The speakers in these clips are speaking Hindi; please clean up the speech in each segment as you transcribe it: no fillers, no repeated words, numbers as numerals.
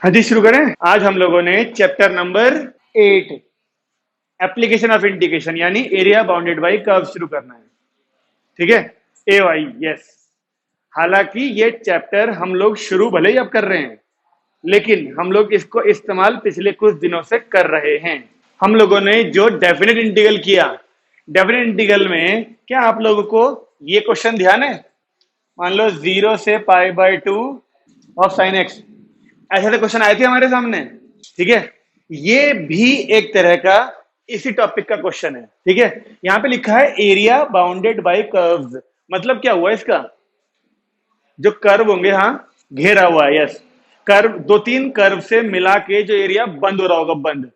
हाँ जी, शुरू करें। आज हम लोगों ने chapter number 8 application of integration यानी एरिया बाउंडेड बाई कर्व शुरू करना है। ठीक है, ए वाई यस। हालांकि ये चैप्टर हम लोग शुरू भले ही अब कर रहे हैं, लेकिन हम लोग इसको इस्तेमाल पिछले कुछ दिनों से कर रहे हैं। हम लोगों ने जो डेफिनेट इंटीग्रल किया, डेफिनेट इंटीग्रल में क्या आप लोगों को ये क्वेश्चन ध्यान है? मान लो 0 से π/2 ऑफ साइन एक्स, ऐसे तो क्वेश्चन आए थे हमारे सामने। ठीक है, ये भी एक तरह का इसी टॉपिक का क्वेश्चन है। ठीक है, यहां पे लिखा है एरिया बाउंडेड बाय कर्व्स। मतलब क्या हुआ इसका? जो कर्व होंगे, हाँ घेरा हुआ है, यस। कर्व, दो तीन कर्व से मिला के जो एरिया बंद हो रहा होगा, बंद।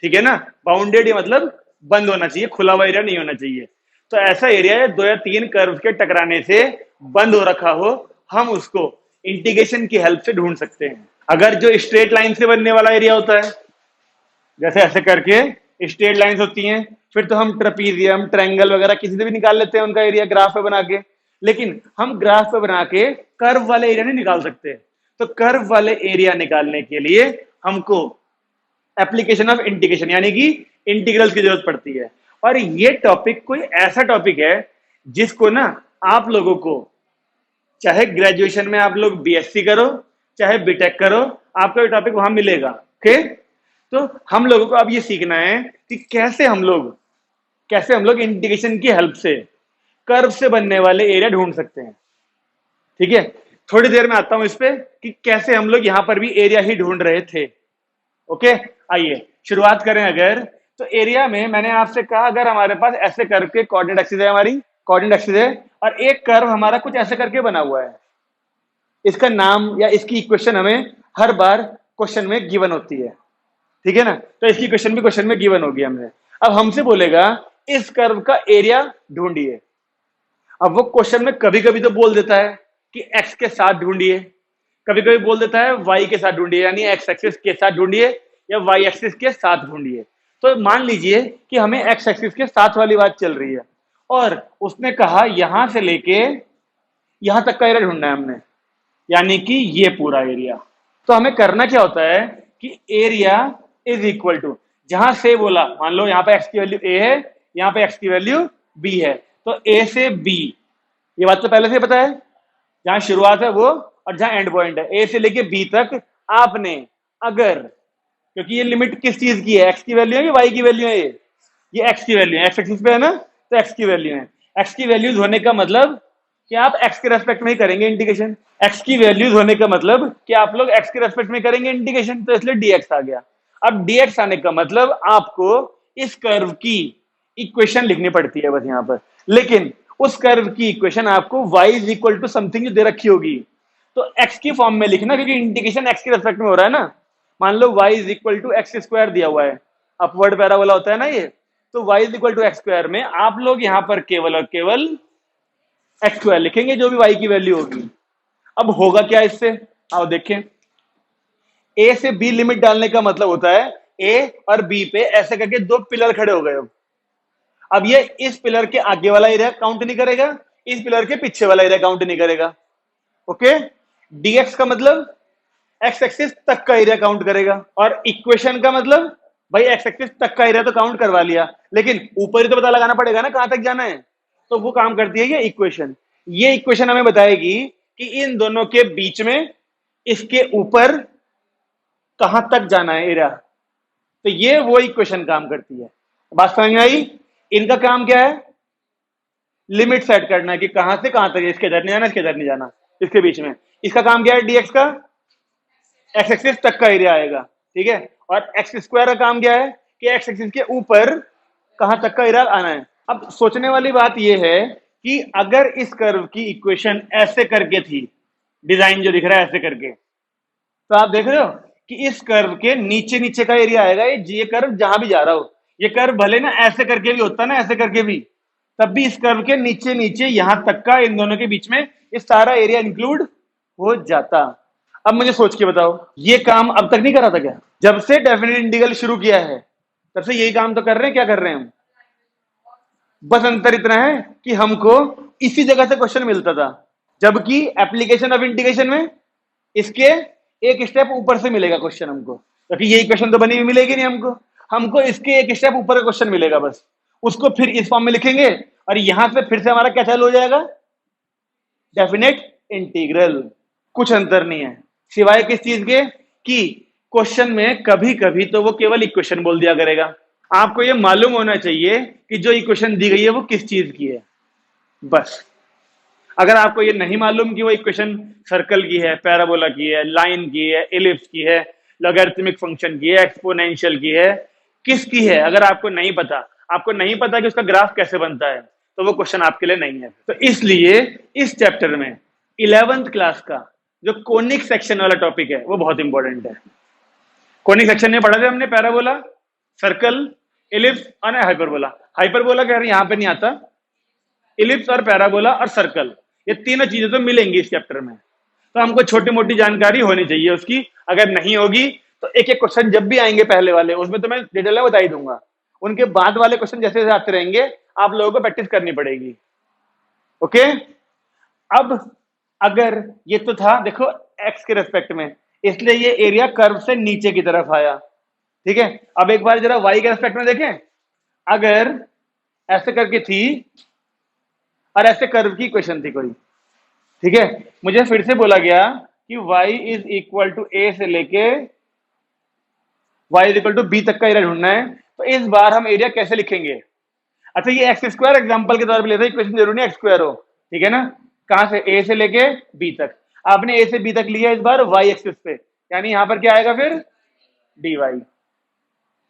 ठीक है ना, बाउंडेड मतलब बंद होना चाहिए, खुला हुआ एरिया नहीं होना चाहिए। तो ऐसा एरिया है दो या तीन कर्व के टकराने से बंद हो रखा हो, हम उसको इंटीग्रेशन की हेल्प से ढूंढ सकते हैं। अगर जो स्ट्रेट लाइन से बनने वाला एरिया होता है, जैसे ऐसे करके स्ट्रेट लाइंस होती हैं, फिर तो हम ट्रेपीजियम, ट्रायंगल वगैरह किसी से भी निकाल लेते हैं उनका एरिया ग्राफ पे बना के। लेकिन हम ग्राफ पे बना के कर्व वाले एरिया नहीं निकाल सकते। तो कर्व वाले एरिया निकालने के लिए हमको एप्लीकेशन ऑफ इंटीग्रेशन यानी कि इंटीग्रल की जरूरत पड़ती है। और ये टॉपिक कोई ऐसा टॉपिक है जिसको ना आप लोगों को, चाहे ग्रेजुएशन में आप लोग बीएससी करो, चाहे बीटेक करो, आपको ये टॉपिक वहां मिलेगा। ओके, तो हम लोगों को अब ये सीखना है कि कैसे हम लोग इंटीग्रेशन की हेल्प से कर्व से बनने वाले एरिया ढूंढ सकते हैं। ठीक है, थोड़ी देर में आता हूं इस पे कि कैसे हम लोग यहां पर भी एरिया ही ढूंढ रहे थे। ओके, आइए शुरुआत करें। अगर तो एरिया में मैंने आपसे कहा, अगर हमारे पास ऐसे कर्व के कोऑर्डिनेट एक्सिस है, हमारी कोऑर्डिनेट एक्सिस है, और एक कर्व हमारा कुछ ऐसे करके बना हुआ है, इसका नाम या इसकी इक्वेशन हमें हर बार क्वेश्चन में गिवन होती है। ठीक है ना, तो इसकी क्वेश्चन भी क्वेश्चन में गिवन होगी हमने। अब हमसे बोलेगा इस कर्व का एरिया ढूंढिए। अब वो क्वेश्चन में कभी कभी तो बोल देता है कि एक्स के साथ ढूंढिए, कभी कभी बोल देता है वाई के साथ ढूंढिए, यानी एक्स एक्सिस के साथ ढूंढिए या वाई एक्सिस के साथ ढूंढिए। तो मान लीजिए कि हमें एक्स एक्सिस के साथ वाली बात चल रही है, और उसने कहा यहां से लेके यहां तक का एरिया ढूंढना है हमने, यानी कि ये पूरा एरिया। तो हमें करना क्या होता है कि एरिया इज इक्वल टू, जहां से बोला, मान लो यहां पे एक्स की वैल्यू ए है, यहां पे एक्स की वैल्यू बी है, तो ए से बी, ये बात तो पहले से पता है, जहां शुरुआत है वो और जहां एंड पॉइंट है, ए से लेके बी तक आपने अगर, क्योंकि ये लिमिट किस चीज की है, एक्स की वैल्यू है कि वाई की वैल्यू है, ये एक्स की वैल्यू है, एक्स एक्सिस पे है ना, तो एक्स की वैल्यू है। एक्स की वैल्यूज होने का मतलब कि आप एक्स के रेस्पेक्ट में ही करेंगे इंटीग्रेशन। एक्स की वैल्यूज होने का मतलब कि आप लोग एक्स के रेस्पेक्ट में करेंगे इंटीग्रेशन, तो इसलिए डीएक्स आ गया। अब डीएक्स आने का मतलब आपको इस कर्व की इक्वेशन लिखनी पड़ती है बस यहां पर, लेकिन उस कर्व की इक्वेशन आपको y is equal to something जो दे रखी होगी, तो x की फॉर्म में लिखना, क्योंकि इंटीग्रेशन x के रेस्पेक्ट में हो रहा है ना। मान लो y is equal to x square दिया हुआ है, अपवर्ड पैराबोला होता है ना ये, तो y is equal to x square में आप लोग यहां पर केवल और केवल एक्स स्क्वायर लिखेंगे, जो भी y की वैल्यू होगी। अब होगा क्या इससे, आओ देखें। a से b लिमिट डालने का मतलब होता है a और b पे ऐसे करके दो पिलर खड़े हो गए। अब ये इस पिलर के आगे वाला एरिया काउंट नहीं करेगा, इस पिलर के पीछे वाला एरिया काउंट नहीं करेगा। ओके, dx का मतलब एक्स एक्सिस तक का एरिया काउंट करेगा, और इक्वेशन का मतलब भाई एक्स एक्सिस तक का एरिया तो काउंट करवा लिया, लेकिन ऊपर ही तो पता लगाना पड़ेगा ना कहां तक जाना है, तो वो काम करती है ये इक्वेशन। ये इक्वेशन हमें बताएगी कि इन दोनों के बीच में इसके ऊपर कहां तक जाना है एरिया, तो ये वो इक्वेशन काम करती है। बात समझ में आई? इनका काम क्या है? लिमिट सेट करना है कि कहां से कहां तक, इसके इधर नहीं जाना, इसके इधर नहीं जाना, इसके बीच में। इसका काम क्या है? डीएक्स का एक्स एक्सिस तक का एरिया आएगा। ठीक है, और एक्स स्क्वायर का काम क्या है कि एक्स एक्सिस के ऊपर कहां तक का एरिया आना है। अब सोचने वाली बात यह है कि अगर इस कर्व की इक्वेशन ऐसे करके थी, डिजाइन जो दिख रहा है ऐसे करके, तो आप देख रहे हो कि इस कर्व के नीचे नीचे का एरिया आएगा, ये कर्व जहां भी जा रहा हो, ये कर्व भले ना ऐसे करके भी होता ना, ऐसे करके भी, तब भी इस कर्व के नीचे नीचे यहां तक का, इन दोनों के बीच में इस सारा एरिया इंक्लूड हो जाता। अब मुझे सोच के बताओ, ये काम अब तक नहीं करा था क्या? जब से डेफिनेट इंटीग्रल शुरू किया है तब से यही काम तो कर रहे हैं। क्या कर रहे हैं हम? बस अंतर इतना है कि हमको इसी जगह से क्वेश्चन मिलता था, जबकि एप्लीकेशन ऑफ इंटीग्रेशन में इसके एक स्टेप ऊपर से मिलेगा क्वेश्चन हमको, क्योंकि ये इक्वेशन तो बनी हुई मिलेगी नहीं हमको, हमको इसके एक स्टेप ऊपर का क्वेश्चन मिलेगा बस, उसको फिर इस फॉर्म में लिखेंगे और यहां से फिर से हमारा क्या चालू हो जाएगा, डेफिनेट इंटीग्रल। कुछ अंतर नहीं है सिवाय किस चीज के, कि क्वेश्चन में कभी कभी तो वो केवल इक्वेशन बोल दिया करेगा, आपको ये मालूम होना चाहिए कि जो इक्वेशन दी गई है वो किस चीज की है बस। अगर आपको ये नहीं मालूम कि वो इक्वेशन सर्कल की है, पैराबोला की है, लाइन की है, एलिप्स की है, लॉगरिथमिक फंक्शन की है, एक्सपोनेंशियल की है, किसकी है, अगर आपको नहीं पता, आपको नहीं पता कि उसका ग्राफ कैसे बनता है, तो वो क्वेश्चन आपके लिए नहीं है। तो इसलिए इस चैप्टर में 11th क्लास का जो कोनिक सेक्शन वाला टॉपिक है वो बहुत इंपॉर्टेंट है। कोनिक सेक्शन में पढ़ा था हमने पैराबोला, सर्कल, एलिप्स और हाइपरबोला। हाइपरबोला कह रहे यहाँ पे नहीं आता, इलिप्स और पैराबोला और सर्कल, ये तीनों चीजें तो मिलेंगी इस चैप्टर में, तो हमको छोटी मोटी जानकारी होनी चाहिए उसकी। अगर नहीं होगी तो एक एक क्वेश्चन जब भी आएंगे पहले वाले, उसमें तो मैं डिटेल में बता ही दूंगा, उनके बाद वाले क्वेश्चन जैसे जैसे आते रहेंगे आप लोगों को प्रैक्टिस करनी पड़ेगी। ओके, अब अगर ये तो था देखो एक्स के रेस्पेक्ट में, इसलिए ये एरिया कर्व से नीचे की तरफ आया, ठीक है। अब एक बार जरा वाई के रेस्पेक्ट में देखें, अगर ऐसे करके थी और ऐसे कर्व की इक्वेशन थी कोई, ठीक है, मुझे फिर से बोला गया कि y is equal to a से लेके y is equal to b तक का एरिया ढूंढना है, तो इस बार हम एरिया कैसे लिखेंगे। अच्छा, ये एक्स स्क्वायर एग्जाम्पल के तौर पर लेते हैं, इक्वेशन जरूरी नहीं एक्स स्क्वायर हो, ठीक है ना। कहां से, a से लेके b तक, आपने a से b तक लिया इस बार y एक्सिस पे, यानी यहां पर क्या आएगा फिर dy।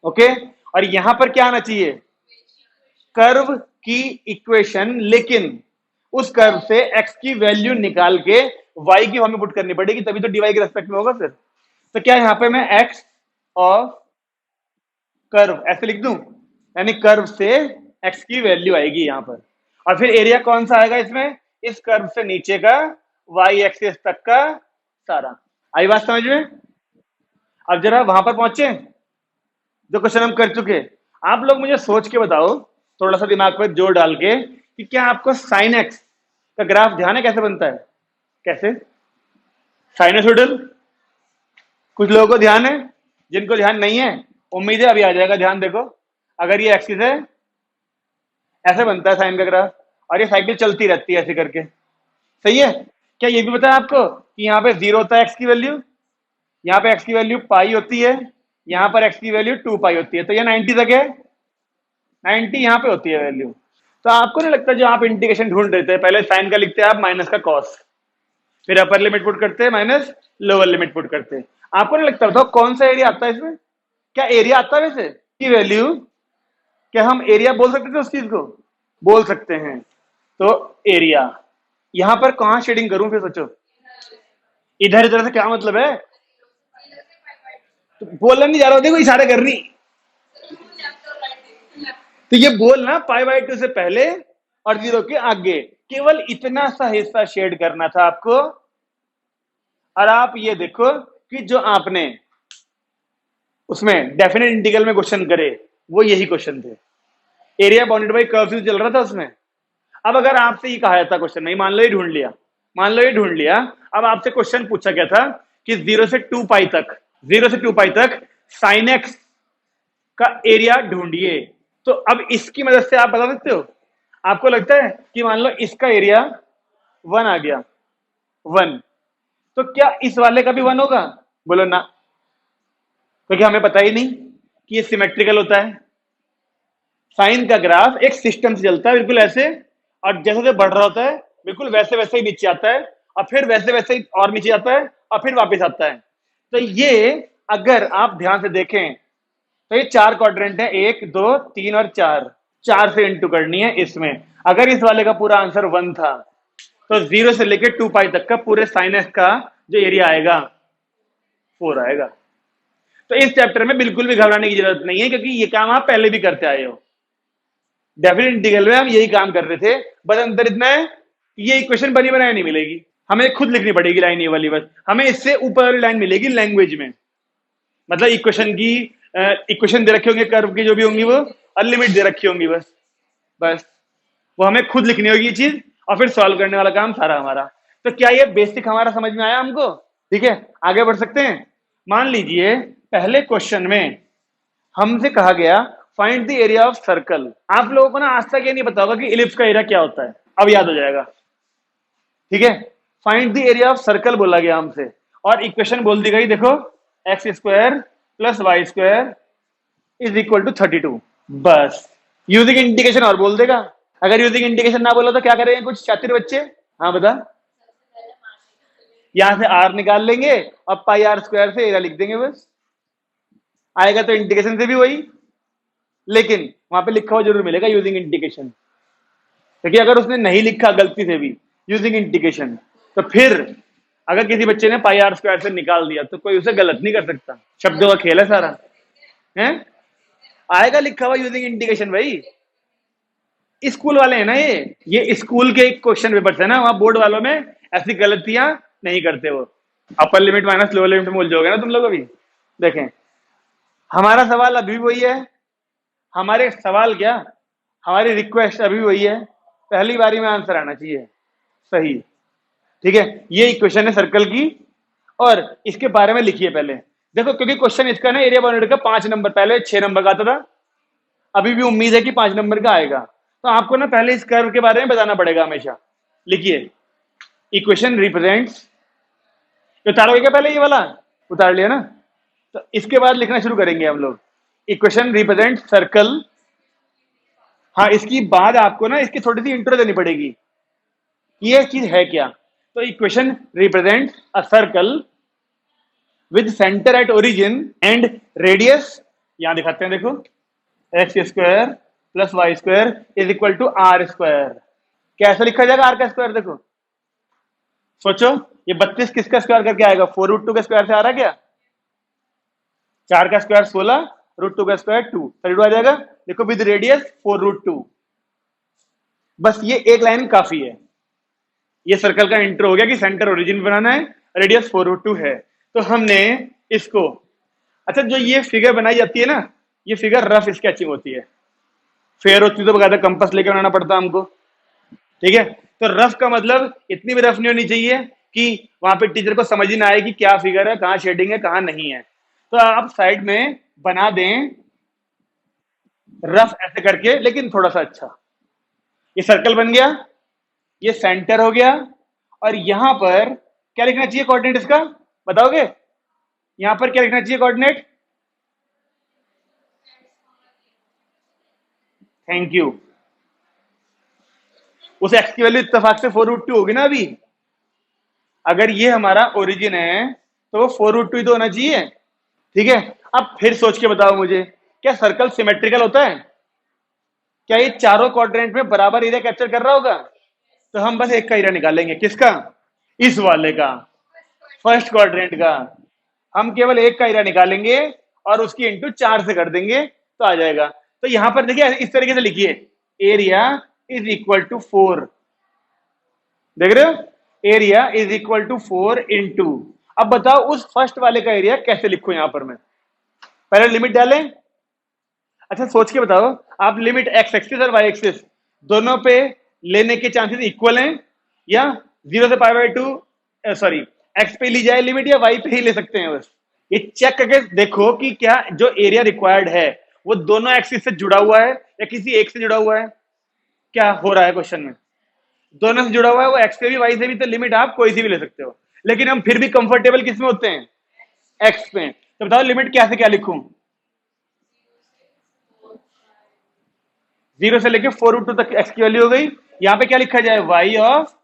ओके, और यहां पर क्या आना चाहिए, कर्व की इक्वेशन, लेकिन उस कर्व से x की वैल्यू निकाल के y की हमें पुट करनी पड़ेगी, तभी तो dy के रेस्पेक्ट में होगा फिर। तो क्या यहां पे मैं x ऑफ कर्व ऐसे लिख दूं, यानी कर्व से x की वैल्यू आएगी यहां पर, और फिर एरिया कौन सा आएगा इसमें, इस कर्व से नीचे का y एक्सिस तक का सारा। आई बात समझ में। अब जरा वहां पर पहुंचे जो क्वेश्चन हम कर चुके, आप लोग मुझे सोच के बताओ थोड़ा सा दिमाग पर जोर डाल के कि क्या आपको साइन एक्स का ग्राफ ध्यान है कैसे बनता है, कैसे साइनोसॉइडल। कुछ लोगों को ध्यान है, जिनको ध्यान नहीं है उम्मीद है अभी आ जाएगा ध्यान। देखो, अगर ये एक्सिस है, ऐसे बनता है साइन का ग्राफ, और ये साइकिल चलती रहती है ऐसे करके, सही है। क्या ये भी पता है आपको कि यहाँ पे 0 होता है एक्स की वैल्यू, यहाँ पे एक्स की वैल्यू पाई होती है, यहाँ पर एक्स की वैल्यू 2 पाई होती है, तो ये 90 तक है, 90 यहाँ पे होती है वैल्यू। तो आपको नहीं लगता जो आप इंटीग्रेशन ढूंढ रहे थे, पहले साइन का लिखते हैं आप माइनस का कॉस, फिर अपर लिमिट पुट करते हैं माइनस लोअर लिमिट पुट करते हैं, आपको नहीं लगता था कौन सा एरिया आता है इसमें, क्या एरिया आता है वैसे की वैल्यू, क्या हम एरिया बोल सकते थे उस चीज को, बोल सकते हैं। तो एरिया यहां पर कहां शेडिंग करूं फिर सोचो, इधर इधर से क्या मतलब है, तो बोलना नहीं जा रहा, देखो इशारे कर रही, तो ये बोलना पाई बाई 2 से पहले और 0 के आगे, केवल इतना सा हिस्सा शेड करना था आपको। और आप ये देखो कि जो आपने उसमें डेफिनेट इंटीग्रल में क्वेश्चन करे वो यही क्वेश्चन थे, एरिया बाउंडेड बाई कर्व चल रहा था उसमें। अब अगर आपसे ये कहा जाता क्वेश्चन, नहीं मान लो ये ढूंढ लिया, मान लो ये ढूंढ लिया, अब आपसे क्वेश्चन पूछा गया था कि 0 से 2 पाई तक, 0 से 2 पाई तक साइन एक्स का एरिया ढूंढिए, तो अब इसकी मदद से आप बता सकते हो। आपको लगता है कि मान लो इसका एरिया 1 आ गया, 1, तो क्या इस वाले का भी 1 होगा, बोलो ना, क्योंकि हमें पता ही नहीं कि ये सिमेट्रिकल होता है। साइन का ग्राफ एक सिस्टम से चलता है बिल्कुल ऐसे, और जैसे जैसे बढ़ रहा होता है बिल्कुल वैसे वैसे ही नीचे आता है, और फिर वैसे वैसे ही और नीचे आता है, और फिर वापस आता है। तो ये अगर आप ध्यान से देखें तो ये 4 क्वाड्रेंट है, 1 2 3 और 4, 4 से इंटू करनी है इसमें। अगर इस वाले का पूरा आंसर 1 था तो 0 से लेकर 2 पाई तक का पूरे साइन एक्स का जो एरिया आएगा 4 आएगा। तो इस चैप्टर में बिल्कुल भी घबराने की जरूरत नहीं है, क्योंकि ये काम आप पहले भी करते आए हो, डेफिनेट इंटीग्रल में हम यही काम कर रहे थे, बस अंतर इतना है कि ये इक्वेशन बनी बनाई नहीं मिलेगी, हमें खुद लिखनी पड़ेगी लाइन ये वाली, बस हमें इससे ऊपर वाली लाइन मिलेगी लैंग्वेज में, मतलब इक्वेशन की इक्वेशन दे रखे होंगे कर्व की जो भी होंगी वो, और लिमिट दे रखी होंगी, बस बस वो हमें खुद लिखनी होगी ये चीज, और फिर सॉल्व करने वाला काम सारा हमारा। तो क्या ये बेसिक हमारा समझ में आया हमको, ठीक है, आगे बढ़ सकते हैं। मान लीजिए पहले क्वेश्चन में हमसे कहा गया find the area of circle. आप लोगों को ना आज तक ये नहीं पता होगा कि इलिप्स का एरिया क्या होता है, अब याद हो जाएगा। ठीक है, find the area of circle बोला गया हमसे और इक्वेशन बोल दी गई, देखो x square plus Y square is equal to 32। बस यूजिंग इंडिकेशन और बोल देगा। अगर यूजिंग इंडिकेशन ना बोला तो क्या करेंगे कुछ शातिर बच्चे? हाँ बता। यहां से आर निकाल लेंगे और पाई आर स्क्वायर से एरिया लिख देंगे, बस आएगा तो इंडिकेशन से भी वही, लेकिन वहां पे लिखा हुआ जरूर मिलेगा यूजिंग इंडिकेशन। क्योंकि अगर उसने नहीं लिखा गलती से भी यूजिंग इंडिकेशन, तो फिर अगर किसी बच्चे ने पाई आर स्क्वायर से निकाल दिया तो कोई उसे गलत नहीं कर सकता। शब्दों का खेल है सारा, है आएगा लिखा हुआ यूजिंग इंडिकेशन। भाई स्कूल वाले हैं ना, ये स्कूल के क्वेश्चन पेपर है ना, वहां बोर्ड वालों में ऐसी गलतियां नहीं करते वो। Upper limit minus lower limit में भूल जाओगे ना तुम लोग। अभी देखें, हमारा सवाल अभी भी वही है, हमारे सवाल क्या, हमारी रिक्वेस्ट अभी भी वही है, पहली बारी में आंसर आना चाहिए सही। ठीक है, ये इक्वेशन है सर्कल की और इसके बारे में लिखिए पहले। देखो क्योंकि क्वेश्चन इसका ना एरिया बाउंड्री का 5 नंबर, पहले 6 नंबर का आता था, अभी भी उम्मीद है कि 5 नंबर का आएगा। तो आपको ना पहले इस कर्व के बारे में बताना पड़ेगा हमेशा। लिखिए इक्वेशन रिप्रेजेंट्स, उतारोगे क्या पहले ये वाला? उतार लिया ना, तो इसके बाद लिखना शुरू करेंगे हम लोग। Equation represent circle. हाँ, इसकी बाद आपको ना इसकी थोड़ी सी इंट्रो देनी पड़ेगी, ये चीज है क्या। तो equation represent a circle with centre at origin and radius, यहां दिखाते हैं देखो, x square plus Y square is equal to R square. कैसे लिखा जाएगा आर का स्क्वायर? देखो सोचो, ये 32 किसका स्क्वायर करके आएगा? 4√2 के स्क्वायर से आ रहा है क्या? 4 का स्क्वायर 16, √2 का स्क्वायर 2, 32 आ जाएगा। देखो विद रेडियस 4√2। बस ये एक लाइन काफी है, ये सर्कल का इंट्रो हो गया कि सेंटर ओरिजिन बनाना है, रेडियस 4√2 है। तो हमने इसको, अच्छा जो ये फिगर बनाई जाती है ना, ये फिगर रफ स्केचिंग होती है, फेयर होती तो बकायदा कंपास लेके बनाना पड़ता हमको। ठीक है, तो रफ का मतलब इतनी भी रफ नहीं होनी चाहिए कि वहां पे टीचर को समझ ही ना आए कि क्या फिगर है, कहाँ शेडिंग है, कहाँ नहीं है। तो आप साइड में बना दें रफ ऐसे करके, लेकिन थोड़ा सा अच्छा। ये सर्कल बन गया, ये सेंटर हो गया, और यहां पर क्या लिखना चाहिए कोऑर्डिनेट इसका? बताओगे? यहां पर क्या लिखना चाहिए कोऑर्डिनेट? Thank you. उस एक्स की वैल्यू इत्तेफाक से 4√2 होगी ना अभी। अगर ये हमारा ओरिजिन है तो वो 4√2 तो होना चाहिए। ठीक है, अब फिर सोच के बताओ मुझे, क्या सर्कल सिमेट्रिकल होता है? क्या ये चारों क्वाड्रेंट में बराबर एरिया कैप्चर कर रहा होगा? तो हम बस एक का एरिया निकालेंगे, किसका? इस वाले का, फर्स्ट क्वाड्रेंट का। हम केवल एक का एरिया निकालेंगे और उसकी इंटू 4 से कर देंगे तो आ जाएगा। तो यहां पर देखिए इस तरीके से लिखिए, एरिया इज इक्वल टू 4, देख रहे हो, area is equal to 4 into. अब बताओ उस फर्स्ट वाले का एरिया कैसे लिखूं? यहां पर मैं पहले लिमिट डालें। अच्छा सोच के बताओ, आप लिमिट एक्स एक्सिस और वाई एक्सिस दोनों पे लेने के चांसेस इक्वल हैं, या 0 से π/2 सॉरी एक्स पे ली जाए लिमिट, या वाई पे ही ले सकते हैं? बस ये चेक करके देखो कि क्या जो एरिया रिक्वायर्ड है वो दोनों एक्सिस से जुड़ा हुआ है या किसी एक से जुड़ा हुआ है। क्या हो रहा है क्वेश्चन में? दोनों से जुड़ा हुआ है, वो एक्स से भी वाई से भी, तो लिमिट आप कोई सी भी ले सकते हो। लेकिन हम फिर भी कंफर्टेबल किस में होते हैं? एक्स पे। तो बताओ लिमिट क्या से क्या लिखूं? 0 से लेके 4√2 तक एक्स की वैल्यू हो गई। यहां पे क्या लिखा जाए? वाई ऑफ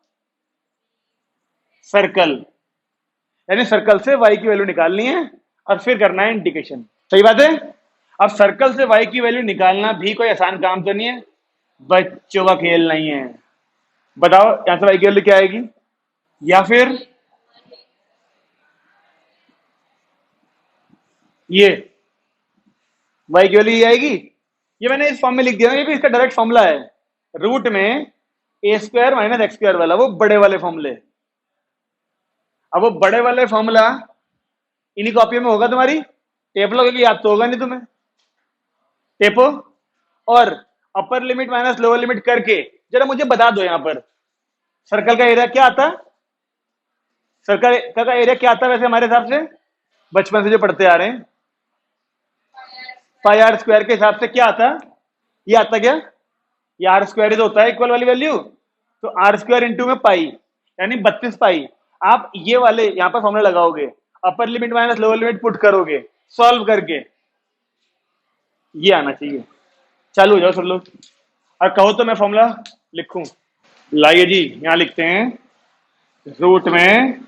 सर्कल, यानी सर्कल से वाई की वैल्यू निकालनी है और फिर करना है इंडिकेशन। सही बात है। अब सर्कल से वाई की वैल्यू निकालना भी कोई आसान काम तो नहीं है, बच्चों का खेल नहीं है। बताओ यहां से वाई की वैल्यू क्या आएगी? या फिर ये वाई की वैल्यू ये आएगी, ये मैंने इस फॉर्म में लिख दिया ना, ये भी इसका डायरेक्ट फॉर्मूला है, रूट में a square minus x square वाला, वो बड़े वाले फॉर्मूले। अब वो बड़े वाले फॉर्मूला इन्हीं कॉपी में होगा तुम्हारी, टेप लोगे याद तो होगा नहीं तुम्हें, टेपो और upper limit minus lower limit करके जरा मुझे बता दो, यहां पर सर्कल का एरिया क्या आता? सर्कल का एरिया क्या आता है वैसे हमारे हिसाब से, बचपन से जो पढ़ते आ रहे हैं, पाई आर स्क्वायर के हिसाब से क्या आता, ये आता क्या, ये आर स्क्वायर ही तो होता है इक्वल वाली वैल्यू, तो आर स्क्वायर इंटू में पाई यानी 32 पाई। आप ये वाले यहाँ पर फॉर्मूला लगाओगे, upper limit minus lower limit put करोगे, सॉल्व करके ये आना चाहिए। चालू हो जाओ सब लोग, और कहो तो मैं फॉर्मूला लिखूं। लाइए जी, यहां लिखते हैं, रूट में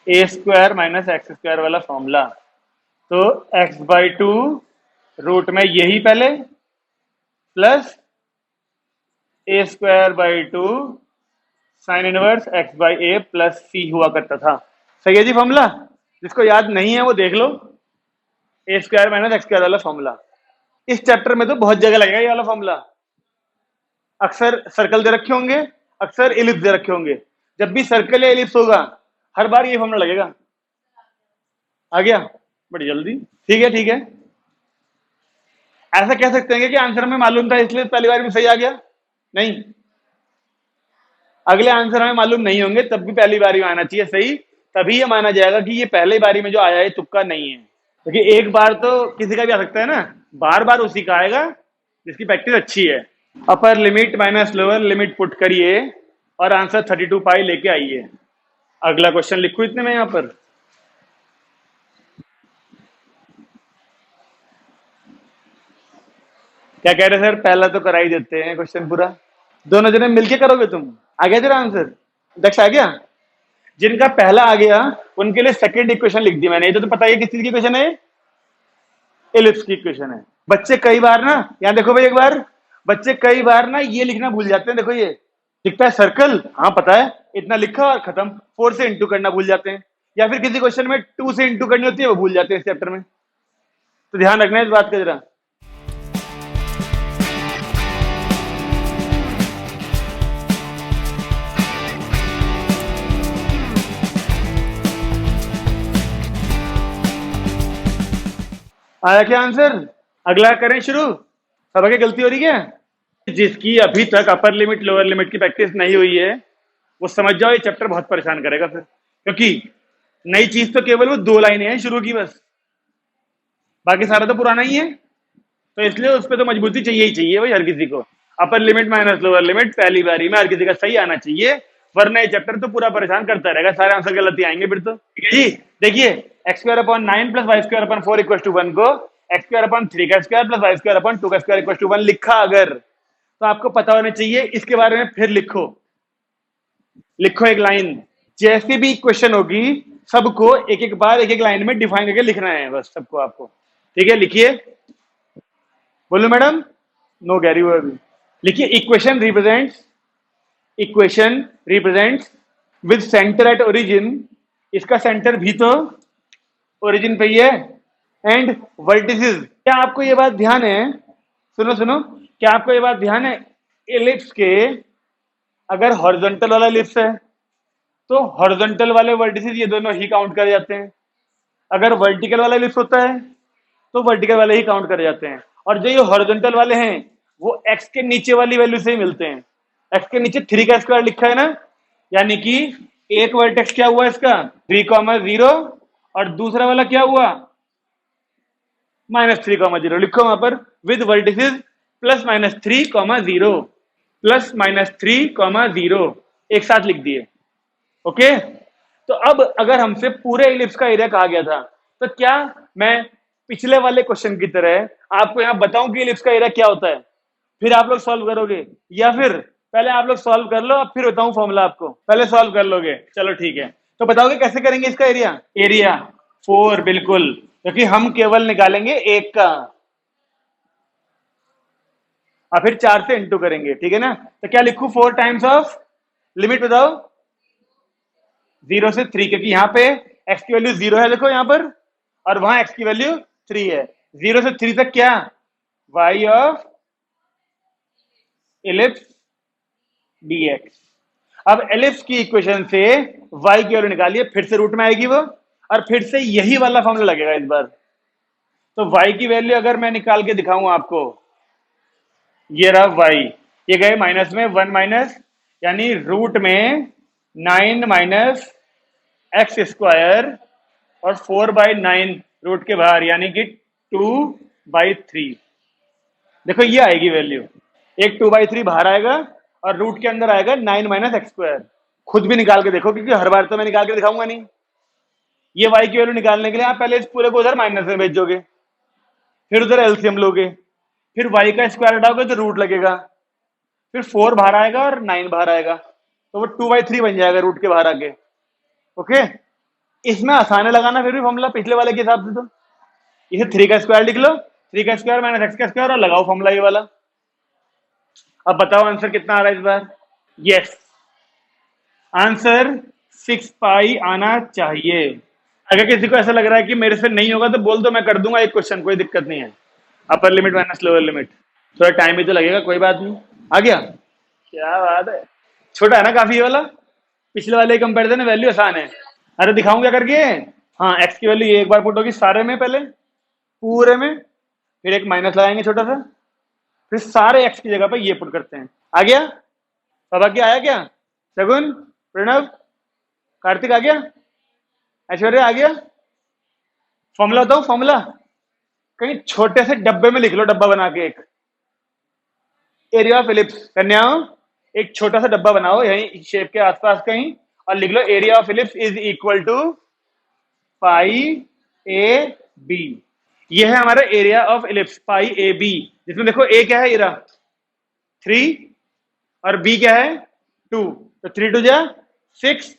a square minus x square वाला फॉर्मूला, तो x/2 रूट में यही पहले plus a square by 2 sine inverse x by a plus c हुआ करता था। सही है जी फॉर्मूला, जिसको याद नहीं है वो देख लो, ए स्क्वायर माइनस एक्स स्क्वायर वाला फॉर्मूला। इस चैप्टर में तो बहुत जगह लगेगा ये वाला फॉर्मूला, अक्सर सर्कल दे रखे होंगे, अक्सर एलिप्स दे रखे होंगे, जब भी सर्कल या एलिप्स होगा हर बार ये फॉर्मूला लगेगा। आ गया बड़ी जल्दी, ठीक है ठीक है। ऐसा कह सकते हैं कि आंसर हमें मालूम था इसलिए पहली बार में सही आ गया, नहीं, अगले आंसर हमें मालूम नहीं होंगे तब भी पहली बारी में आना चाहिए सही, तभी ये माना जाएगा कि ये पहली बारी में जो आया है तुक्का नहीं है, क्योंकि एक बार तो किसी का भी आ सकता है ना, बार बार उसी का आएगा जिसकी प्रैक्टिस अच्छी है। Upper limit minus lower limit put करिए और आंसर 32 पाई लेके आइए। अगला क्वेश्चन लिखू इतने में यहां पर, क्या कह रहे सर, पहला तो करा ही देते हैं क्वेश्चन पूरा, दोनों जने मिलके करोगे तुम। आ गया तेरा आंसर, दक्ष आ गया, जिनका पहला आ गया उनके लिए सेकंड इक्वेशन लिख दी मैंने, ये तो पता है किस चीज की इक्वेशन है, एलिप्स की इक्वेशन है। बच्चे कई बार ना, यहां देखो भाई एक बार, बच्चे कई बार ना ये लिखना भूल जाते हैं, देखो ये लिखता है सर्कल, हाँ पता है इतना लिखा और खत्म, 4 से इंटू करना भूल जाते हैं, या फिर किसी क्वेश्चन में 2 से इंटू करनी होती है वो भूल जाते हैं इस चैप्टर में, तो ध्यान रखना है इस बात का जरा। आया क्या आंसर, अगला करें शुरू, सब आगे गलती हो रही है, जिसकी अभी तक अपर लिमिट लोअर लिमिट की प्रैक्टिस नहीं हुई है वो समझ जाओ ये चैप्टर बहुत परेशान करेगा फिर, क्योंकि नई चीज तो केवल वो 2 लाइनें हैं शुरू की बस, बाकी सारा तो पुराना ही है, तो इसलिए उस पर तो मजबूती चाहिए ही चाहिए भाई हर किसी को। Upper limit minus lower limit पहली बारी में हर किसी का सही आना चाहिए, वरना ये चैप्टर तो पूरा परेशान करता रहेगा, सारे आंसर गलत ही आएंगे फिर तो। ठीक है जी, देखिए x square upon 9 plus Y square upon 4 equal to 1 को एक्स स्क्वायर अपॉन 3 का square plus Y square upon 2 का स्क्वायर इक्वल टू 1 लिखा अगर, तो आपको पता होना चाहिए इसके बारे में फिर लिखो, लिखो एक लाइन, जैसी भी क्वेश्चन होगी सबको एक एक बार एक एक लाइन में डिफाइन करके लिखना है बस सबको आपको, ठीक है लिखिए, बोलो मैडम, नो गैरी हुआ अभी, लिखिए equation represents with centre at origin, इसका सेंटर भी तो ओरिजिन पे ही है, एंड वर्टिसेस, क्या आपको ये बात ध्यान है, सुनो सुनो, क्या आपको ये बात ध्यान है, एलिप्स के अगर हॉरिजॉन्टल वाला एलिप्स है तो हॉरिजॉन्टल वाले वर्टिसेस ये दोनों ही काउंट करे जाते हैं, अगर वर्टिकल वाला एलिप्स होता है तो वर्टिकल वाले ही काउंट करे जाते हैं, और जो ये हॉरिजॉन्टल वाले हैं वो एक्स के नीचे वाली वैल्यू से ही मिलते हैं, एक्स के नीचे 3 का स्क्वायर लिखा है ना, यानी कि एक वर्टेक्स क्या हुआ इसका 3,0 और दूसरा वाला क्या हुआ -3,0 लिखो वहां पर, विद वर्टिसेस +-3,0 +-3,0 एक साथ लिख दिए, ओके। तो अब अगर हमसे पूरे इलिप्स का एरिया कहा गया था तो क्या मैं पिछले वाले क्वेश्चन की तरह आपको यहां बताऊं कि इलिप्स का एरिया क्या होता है, फिर आप लोग सॉल्व करोगे, या फिर पहले आप लोग सॉल्व कर लो अब फिर बताऊं फॉर्मूला आपको, पहले सॉल्व कर लोगे, चलो ठीक है, तो बताओगे कैसे करेंगे इसका एरिया, एरिया 4 बिल्कुल, क्योंकि हम केवल निकालेंगे एक का, और फिर 4 से इंटू करेंगे, ठीक है ना, तो क्या लिखूं 4 टाइम्स ऑफ लिमिट बताओ 0 से 3, क्योंकि यहाँ पे x की वैल्यू 0 है देखो यहाँ पर, और वहां x की वैल्यू 3 है, 0 से 3 तक क्या y ऑफ एलिप्स dx। अब एलिप्स की इक्वेशन से y की वैल्यू निकालिए, फिर से रूट में आएगी वो, और फिर से यही वाला फॉर्मूला लगेगा इस बार, तो y की वैल्यू अगर मैं निकाल के दिखाऊं आपको, ये रहा y, ये गए माइनस में 1 माइनस, यानी रूट में 9 माइनस एक्स स्क्वायर और 4/9 रूट के बाहर, यानी कि 2/3। देखो ये आएगी वैल्यू, एक 2/3 बाहर आएगा और रूट के अंदर आएगा 9 माइनस एक्स स्क्वायर। खुद भी निकाल के देखो, क्योंकि हर बार तो मैं निकाल के दिखाऊंगा नहीं। ये y की वैल्यू निकालने के लिए आप पहले इस पूरे को उधर माइनस में भेजोगे, फिर उधर एलसीएम लोगे, फिर y का स्क्वायर हटाओगे तो रूट लगेगा, फिर 4 बाहर आएगा और 9 बाहर आएगा, तो वो 2/3 बन जाएगा रूट के बाहर आके। ओके, इसमें आसान है लगाना फिर भी फॉर्मूला पिछले वाले के हिसाब से। तो इसे 3 का स्क्वायर लिख लो, 3 का स्क्वायर माइनस एक्स का स्क्वायर, और लगाओ फॉर्मूला ये वाला। अब बताओ आंसर कितना आ रहा है इस बार। यस, आंसर 6 पाई आना चाहिए। अगर किसी को ऐसा लग रहा है कि मेरे से नहीं होगा तो बोल दो, मैं कर दूंगा एक क्वेश्चन, कोई दिक्कत नहीं है। Upper limit minus lower limit, थोड़ा टाइम भी तो लगेगा, कोई बात नहीं। आ गया, क्या बात है। छोटा है ना काफी ये वाला, पिछले वाले कंपेरिजन में वैल्यू आसान है। अरे दिखाऊं क्या करके। हाँ, एक्स की वैल्यू ये एक बार पुट होगी सारे में, पहले पूरे में, फिर एक माइनस लगाएंगे छोटा सा, फिर सारे एक्स की जगह पर ये पुट करते हैं। आ गया बाबा, क्या आया क्या? शगुन, प्रणव, कार्तिक आ गया, ऐश्वर्या आ गया। फॉर्मूला बताओ, फॉर्मूला कहीं छोटे से डब्बे में लिख लो, डब्बा बना के एक एरिया ऑफ इलिप्स। कन्याओं, एक छोटा सा डब्बा बनाओ यहीं शेप के आसपास कहीं, और लिख लो area of ellipse is equal to pi a b. ये है हमारा area of ellipse, pi a b, जिसमें देखो ए क्या है, एरा 3 और बी क्या है 2, तो 3 2 जा 6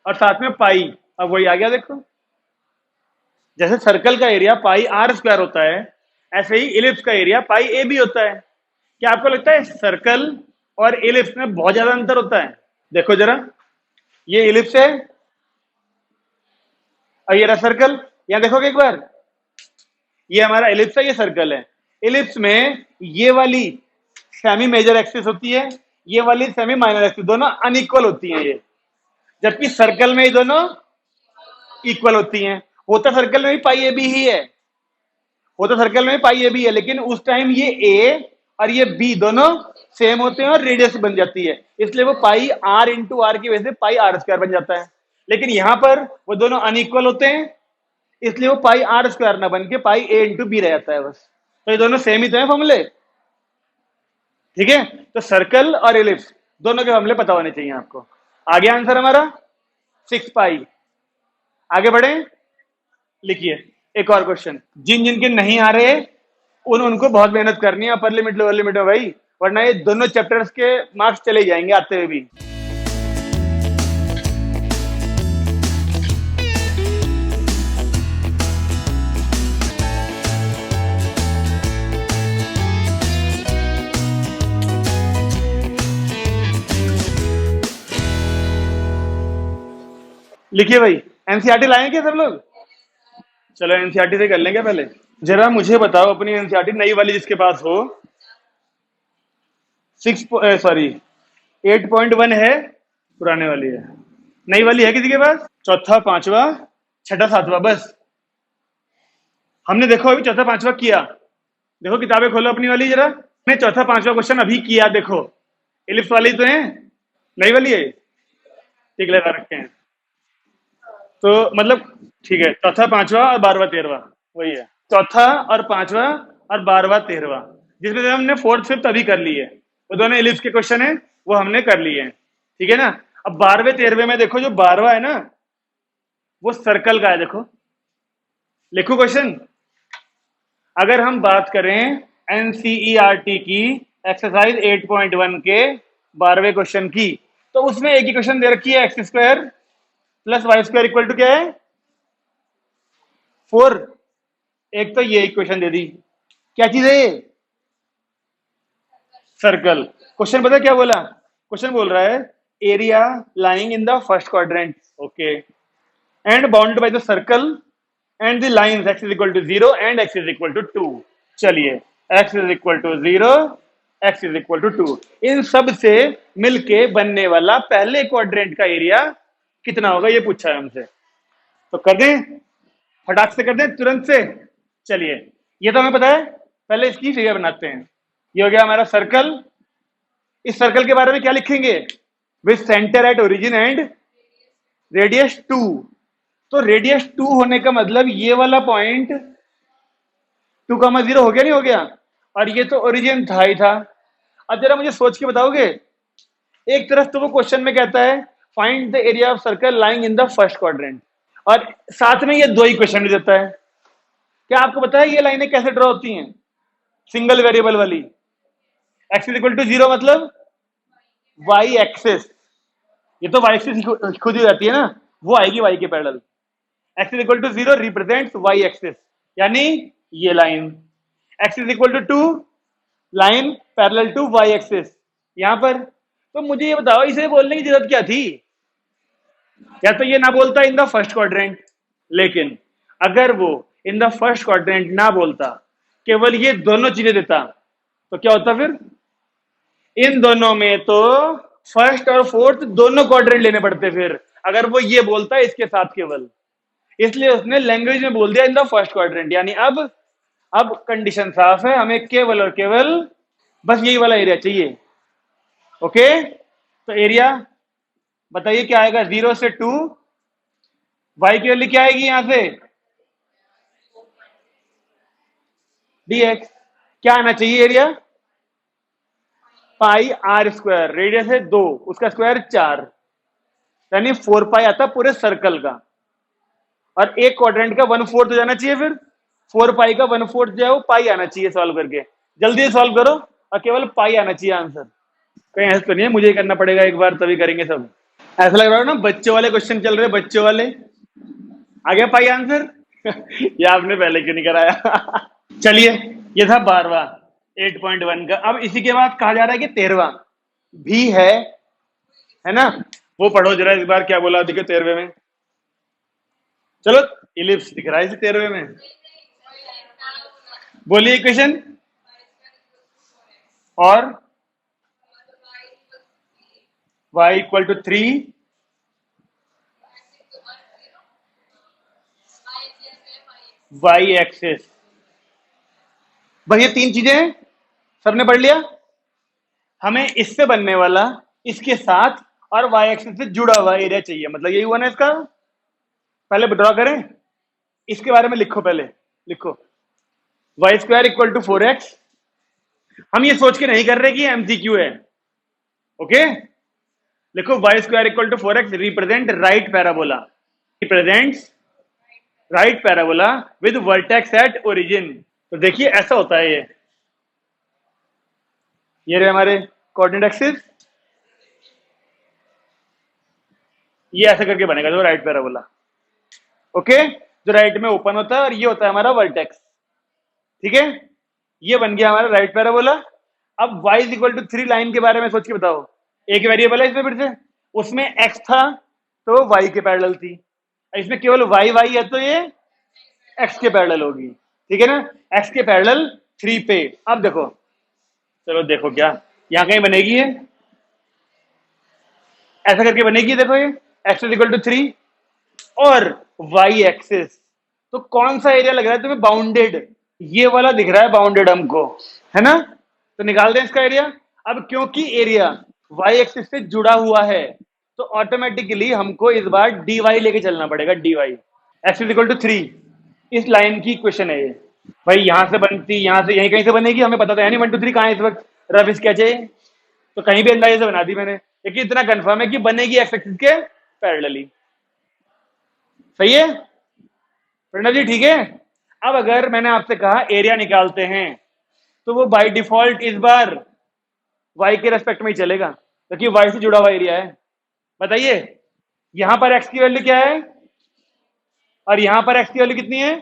और साथ में पाई। अब वही आ गया देखो, जैसे सर्कल का एरिया पाई आर स्क्वायर होता है, ऐसे ही इलिप्स का एरिया पाई ए बी होता है। क्या आपको लगता है सर्कल और इलिप्स में बहुत ज्यादा अंतर होता है? देखो जरा, ये इलिप्स है और ये रहा सर्कल। यहां देखोगे एक बार, ये हमारा इलिप्स है, ये सर्कल है। इलिप्स में ये वाली सेमी मेजर एक्सिस होती है, ये वाली सेमी माइनर एक्सिस, दोनों अनइक्वल होती हैं ये, जबकि सर्कल में ये दोनों इक्वल होती हैं। होता सर्कल में भी पाई ए बी ही है, होता सर्कल में भी पाई ए बी है, लेकिन उस टाइम ये ए और ये बी दोनों सेम होते हैं और रेडियस बन जाती है, इसलिए वो पाई आर इंटू आर की वजह से पाई आर स्क्वायर बन जाता है। लेकिन यहां पर वो दोनों अनइक्वल होते हैं, इसलिए वो पाई आर स्क्वायर ना बन के पाई ए इंटू बी रह जाता है बस। तो ये दोनों सेम ही तो है फॉर्मूले, ठीक है। तो सर्कल और इलिप्स दोनों के फॉर्मूले पता होने चाहिए आपको। आगे आंसर हमारा 6 पाई। आगे बढ़े, लिखिए एक और क्वेश्चन। जिन जिनके नहीं आ रहे उनको बहुत मेहनत करनी है अपर लिमिट लोअर लिमिट में भाई, वरना ये दोनों चैप्टर्स के मार्क्स चले जाएंगे आते हुए भी। लिखिए भाई, एनसीईआरटी लाए क्या सब लोग? चलो एनसीईआरटी से कर लेंगे पहले। जरा मुझे बताओ अपनी एनसीईआरटी नई वाली जिसके पास हो। 8.1 है, पुराने वाली है। नई वाली है किसी के पास? चौथा पांचवा छठा सातवां, बस हमने देखो अभी चौथा पांचवा किया। देखो किताबें खोलो अपनी वाली जरा, मैं चौथा पांचवा क्वेश्चन अभी किया। देखो इलिप्स वाली तो है, नई वाली है, ठीक लगा रखे हैं तो मतलब ठीक है। चौथा पांचवा और 12वां 13वां वही है, चौथा और पांचवा और 12वां 13वां, जिसमें से हमने फोर्थ फिफ्थ अभी कर ली है, वो दोनों इलिप्स के क्वेश्चन है, वो हमने कर लिए हैं, ठीक है ना। अब 12वें 13वें में देखो, जो 12वां है ना वो सर्कल का है। देखो लिखो क्वेश्चन। अगर हम बात करें एनसीईआरटी की एक्सरसाइज 8.1 के 12वें क्वेश्चन की, तो उसमें एक ही क्वेश्चन दे रखी है, x square plus Y square equal to क्या है 4। एक तो ये इक्वेशन दे दी, क्या चीज है ये? सर्कल। क्वेश्चन पता क्या बोला? क्वेश्चन बोल रहा है area lying in the first quadrant, okay, and bounded by the circle and the lines x is equal to 0 and x is equal to 2। चलिए x is equal to 0, x is equal to 2, इन सब से मिलके बनने वाला पहले क्वाड्रेंट का एरिया कितना होगा, ये पूछा है हमसे। तो कर दें, फटाक से कर दें तुरंत से। चलिए ये तो हमें पता है, पहले इसकी फिगर बनाते हैं। ये हो गया हमारा सर्कल। इस सर्कल के बारे में क्या लिखेंगे? With centre at origin and radius 2। तो रेडियस 2 होने का मतलब ये वाला पॉइंट 2,0 हो गया, नहीं हो गया? और ये तो ओरिजिन था ही था। अब जरा मुझे सोच के बताओगे, एक तरफ तो वो क्वेश्चन में कहता है find the area of circle lying in the first quadrant, और साथ में ये दो ही क्वेश्चन देता है। क्या आपको पता है ये लाइनें कैसे ड्रॉ होती हैं? सिंगल वेरिएबल वाली। एक्स इज इक्वल टू 0 मतलब वाई एक्सिस, ये तो वाई एक्सिस खुद ही रहती है ना, वो आएगी वाई के parallel. X is equal to 0 represents y axis, यानी ये line. X is equal to 2 line parallel to y axis यहां पर। तो मुझे ये बताओ इसे बोलने की जरूरत क्या थी? या तो ये ना बोलता इन द फर्स्ट क्वाड्रेंट, लेकिन अगर वो इन द फर्स्ट क्वाड्रेंट ना बोलता, केवल ये दोनों चीजें देता, तो क्या होता फिर? इन दोनों में तो फर्स्ट और फोर्थ दोनों क्वाड्रेंट लेने पड़ते फिर, अगर वो ये बोलता है इसके साथ केवल। इसलिए उसने लैंग्वेज में बोल दिया इन द फर्स्ट क्वाड्रेंट, यानी अब कंडीशन साफ है, हमें केवल और केवल बस यही वाला एरिया चाहिए। ओके, तो एरिया बताइए क्या आएगा? 0 से 2, वाई की वैल्यू क्या आएगी यहां से? dx। क्या आना चाहिए area? Pi r square, radius है 2, उसका स्क्वायर 4, यानी 4 पाई आता पूरे सर्कल का। और एक क्वाड्रेंट का 1/4 हो जाना चाहिए, फिर 4 पाई का 1/4 जो है वो पाई आना चाहिए सॉल्व करके। जल्दी से सॉल्व करो, और केवल पाई आना चाहिए आंसर। कहीं ऐसा तो नहीं है मुझे ही करना पड़ेगा एक बार तभी करेंगे सब? ऐसा लग रहा है ना बच्चों वाले क्वेश्चन चल रहे, बच्चों वाले। आ गया पाई आंसर? ये आपने पहले क्यों नहीं कराया? चलिए, ये था 12वां 8.1 का। अब इसी के बाद कहा जा रहा है कि 13वां भी है ना? वो पढ़ो जरा इस बार, क्या बोला देखो 13वें में। चलो, इलिप्स दिख रहा है इसे 13वें में। बोलिए इक्वेशन। और y equal to 3, y axis. बस ये तीन चीजें सबने पढ़ लिया। हमें इससे बनने वाला, इसके साथ और वाई एक्सिस से जुड़ा हुआ एरिया चाहिए, मतलब यही हुआ ना इसका। पहले ड्रॉ करें, इसके बारे में लिखो, पहले लिखो y square equal to 4x। हम ये सोच के नहीं कर रहे कि एमसीक्यू है। ओके, लिखो y square equal to 4x represent right parabola, represents right parabola with vertex at origin. तो देखिए ऐसा होता है, ये रहे हमारे कोऑर्डिनेट एक्सिस, ये ऐसे करके बनेगा जो राइट पैराबोला। ओके, जो राइट में ओपन होता है, और ये होता है हमारा वर्टेक्स। ठीक है, ये बन गया हमारा राइट पैराबोला। अब y is equal to 3 line के बारे में सोच के बताओ। एक वेरिएबल है इसमें फिर से, उसमें x था तो y के पैरेलल थी, इसमें केवल y है तो ये x के पैरेलल होगी। ठीक है ना, x के पैरेलल 3 पे। अब देखो, चलो देखो क्या यहां कहीं बनेगी, ये ऐसा करके बनेगी। देखो ये x इज इक्वल टू 3 और y एक्सिस, तो कौन सा एरिया लग रहा है तुम्हें बाउंडेड? ये वाला दिख रहा है बाउंडेड हमको, है ना? तो निकाल दें इसका एरिया। अब क्योंकि एरिया y एक्सिस से जुड़ा हुआ है, तो ऑटोमेटिकली हमको इस बार dy लेके चलना पड़ेगा। dy x is equal to 3, इस लाइन की इक्वेशन है ये। भाई यहां से बनती, यहां से यहीं कहीं से बनेगी, हमें पता तो है नहीं 1 2 3 कहां है इस वक्त रफ स्केच है, तो कहीं भी अंदाजे से बना दी मैंने, लेकिन इतना कंफर्म है कि बनेगी x एक्सिस के पैरेलली। सही है प्रणव जी? ठीक है। अब अगर मैंने आपसे कहा एरिया निकालते हैं, तो वो बाय डिफॉल्ट इस बार y के रेस्पेक्ट में ही चलेगा, क्योंकि y से जुड़ा हुआ एरिया है। बताइए, यहां पर x की वैल्यू क्या है, और यहां पर x की वैल्यू कितनी है?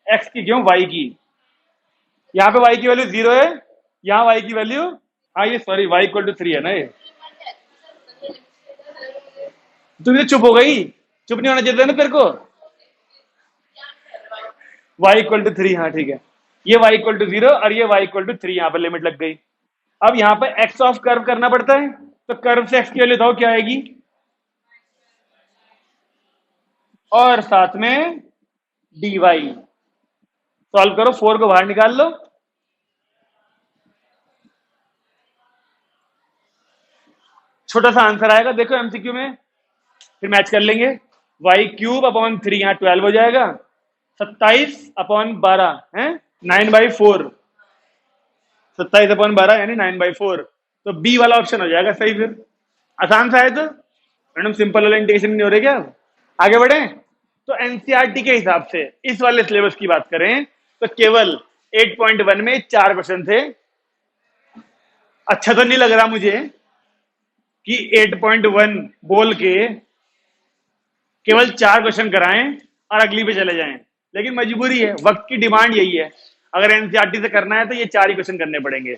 x की क्यों, y की। यहां पे y की वैल्यू 0 है, यहां y की वैल्यू, हाँ ये सॉरी y इक्वल टू 3 है ना ये। तुम तो चुप हो गई, चुप नहीं होना चाहिए था ना तेरे को। y इक्वल टू 3, हाँ ठीक है, ये y इक्वल टू 0 और ये y इक्वल टू 3, यहां पर लिमिट लग गई। अब यहां पर x ऑफ कर्व करना पड़ता है, तो कर्व से x की वैल्यू बताओ क्या आएगी, और साथ में dy। सॉल्व करो, 4 को बाहर निकाल लो, छोटा सा आंसर आएगा देखो एमसीक्यू में, फिर मैच कर लेंगे। वाई क्यूब अपॉन 3 यहाँ 12 हो जाएगा, 27/12 है 9/4, 27/12 यानी 9/4। तो बी वाला ऑप्शन हो जाएगा सही। फिर आसान सा है। तो मैडम सिंपल वाला इंटीग्रेशन नहीं हो रहे क्या? आगे बढ़े। तो एनसीईआरटी के हिसाब से इस वाले सिलेबस की बात करें तो केवल 8.1 में 4 क्वेश्चन थे। अच्छा तो नहीं लग रहा मुझे कि 8.1 बोल के केवल 4 क्वेश्चन कराएं और अगली पे चले जाएं, लेकिन मजबूरी है, वक्त की डिमांड यही है। अगर एनसीईआरटी से करना है तो ये 4 ही क्वेश्चन करने पड़ेंगे।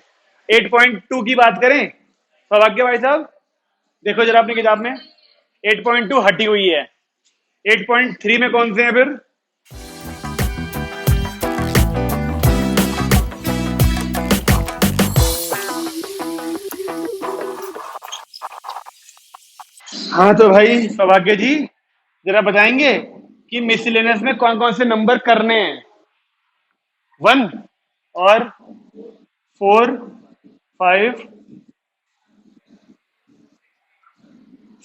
8.2 की बात करें, सौभाग्य भाई साहब देखो जरा अपनी किताब में, 8.2 हटी हुई है। 8.3 में कौन से हैं फिर? हाँ तो भाई सौभाग्य जी जरा बताएंगे कि मिसलेनियस में कौन कौन से नंबर करने हैं? 1 और 4, 5,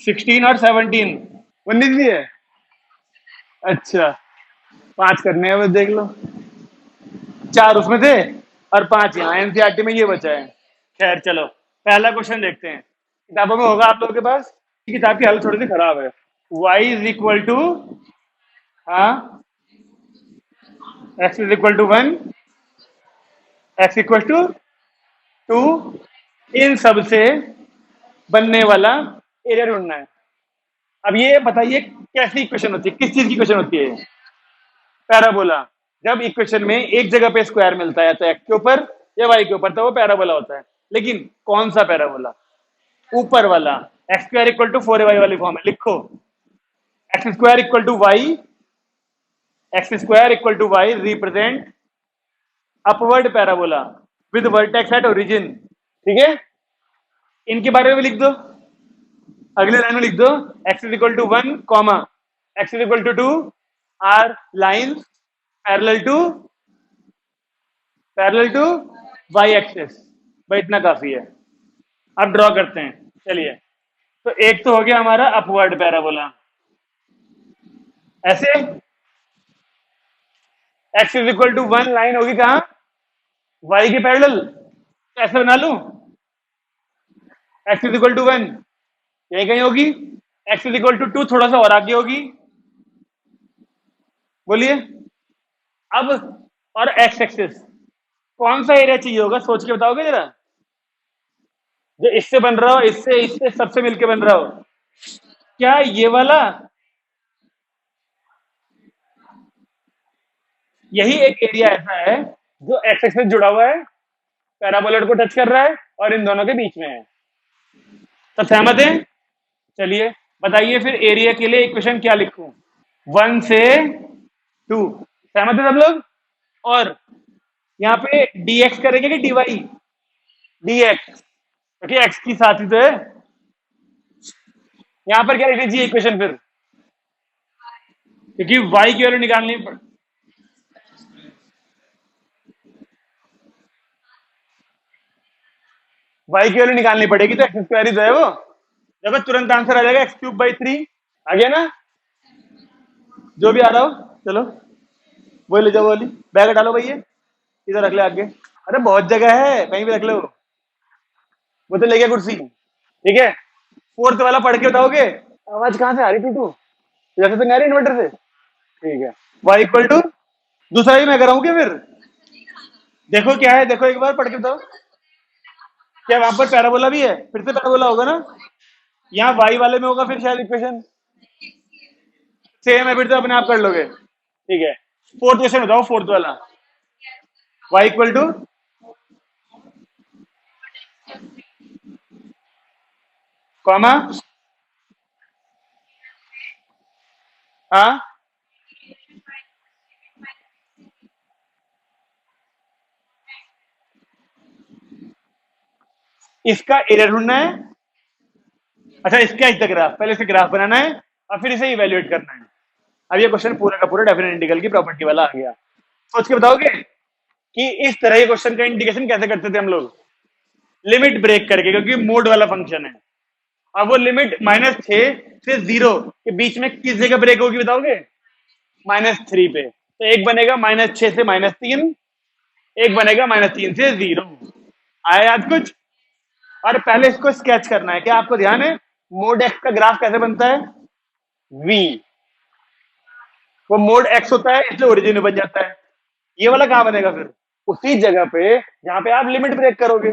16 और 17। 19 भी है? अच्छा, 5 करने हैं बस, देख लो। 4 उसमें थे और 5 यहाँ एनसीईआरटी में ये बचा है। खैर चलो पहला क्वेश्चन देखते हैं, किताबों में होगा आप लोगों के पास। किताब की हालत थोड़ी सी खराब है। y इज इक्वल टू, हाँ, x is equal to 1, x equal to 2, इन सब से बनने वाला एरिया ढूंढना है। अब ये बताइए कैसी इक्वेशन होती है, किस चीज की इक्वेशन होती है? पैराबोला। जब इक्वेशन में एक जगह पे स्क्वायर मिलता है तो एक्स के ऊपर या वाई के ऊपर, तो वो पैराबोला होता है। लेकिन कौन सा पैराबोला? ऊपर वाला। X square equal to 4ay वाली फॉर्म है, लिखो। X square equal to y, x square equal to y represent upward parabola with vertex at origin. ठीक है, इनके बारे में भी लिख दो। अगले लाइन में लिख दो x is equal to 1 comma x is equal to 2 are lines parallel to y axis. भाई इतना काफी है। अब ड्रॉ करते हैं, चलिए। तो एक तो हो गया हमारा अपवर्ड पैराबोला, ऐसे x is equal to 1 line होगी कहां? y के पैरेलल। ऐसे बना लूं, x इज इक्वल टू 1 यही कहीं होगी, x इज इक्वल टू 2 थोड़ा सा और आगे होगी। बोलिए अब। और x एक्सिस कौन सा एरिया चाहिए होगा, सोच के बताओगे जरा। जो इससे बन रहा हो, इससे इससे सबसे मिलके बन रहा हो, क्या ये वाला? यही एक एरिया ऐसा है जो x एक्सिस जुड़ा हुआ है, पैराबोलॉइड को टच कर रहा है और इन दोनों के बीच में है। सब सहमत हैं? चलिए बताइए फिर एरिया के लिए इक्वेशन क्या लिखूं? 1 से 2। सहमत है सब लोग? और यहाँ पे dx करेंगे कि dy? dx, क्योंकि x की साथ ही तो है। यहाँ पर क्या लिख लीजिए इक्वेशन फिर, क्योंकि y की वैल्यू निकालनी y की वैल्यू निकालनी पड़ेगी, तो एक्स स्क्वायर ही तो है वो। देखो तुरंत आंसर आ जाएगा x³/3। आ गया ना? जो भी आ रहा हो चलो वो ले जाओ, वाली बैग डालो भैया, इधर रख ले आगे। अरे बहुत जगह है, कहीं भी रख लो। वो तो ले गया कुर्सी। ठीक है, फोर्थ वाला पढ़ के बताओगे। आवाज कहाँ से आ रही टूटू? जैसे तो नहीं आ रही इन्वर्टर से। ठीक है, y इक्वल टू, दूसरा ही मैं कराऊं क्या फिर? देखो क्या है, देखो एक बार पढ़ के बताओ। क्या वहां पर पैराबोला भी है? फिर से पैराबोला होगा ना? यहाँ y वाले में होगा फिर शायद इक्वेशन सेम है, फिर तो अपने आप कर लोगे। ठीक है, फोर्थ क्वेश्चन बताओ, फोर्थ वाला। y इक्वल टू, कॉमा, हाँ, इसका एरिया ढूंढना है। अच्छा इसका इसका ग्राफ, पहले से ग्राफ बनाना है और फिर इसे इवेल्युएट करना है। अब ये क्वेश्चन पूरा का पूरा डेफिनेट इंटीग्रल की प्रॉपर्टी वाला आ गया। सोच के बताओगे कि इस तरह के क्वेश्चन का इंटीग्रेशन कैसे करते थे हम लोग? लिमिट ब्रेक करके, क्योंकि मोड वाला फंक्शन है। अब वो लिमिट -6 से 0 के बीच में किस जगह ब्रेक होगी बताओगे? -3 पे। तो एक बनेगा -6 से -3, एक बनेगा -3 से 0। आया याद कुछ? और पहले इसको स्केच करना है। क्या आपको ध्यान है मोड एक्स का ग्राफ कैसे बनता है? वी, वो मोड एक्स होता है इसलिए ओरिजिन में बन जाता है। ये वाला कहां बनेगा फिर? उसी जगह पे जहां पे आप लिमिट ब्रेक करोगे।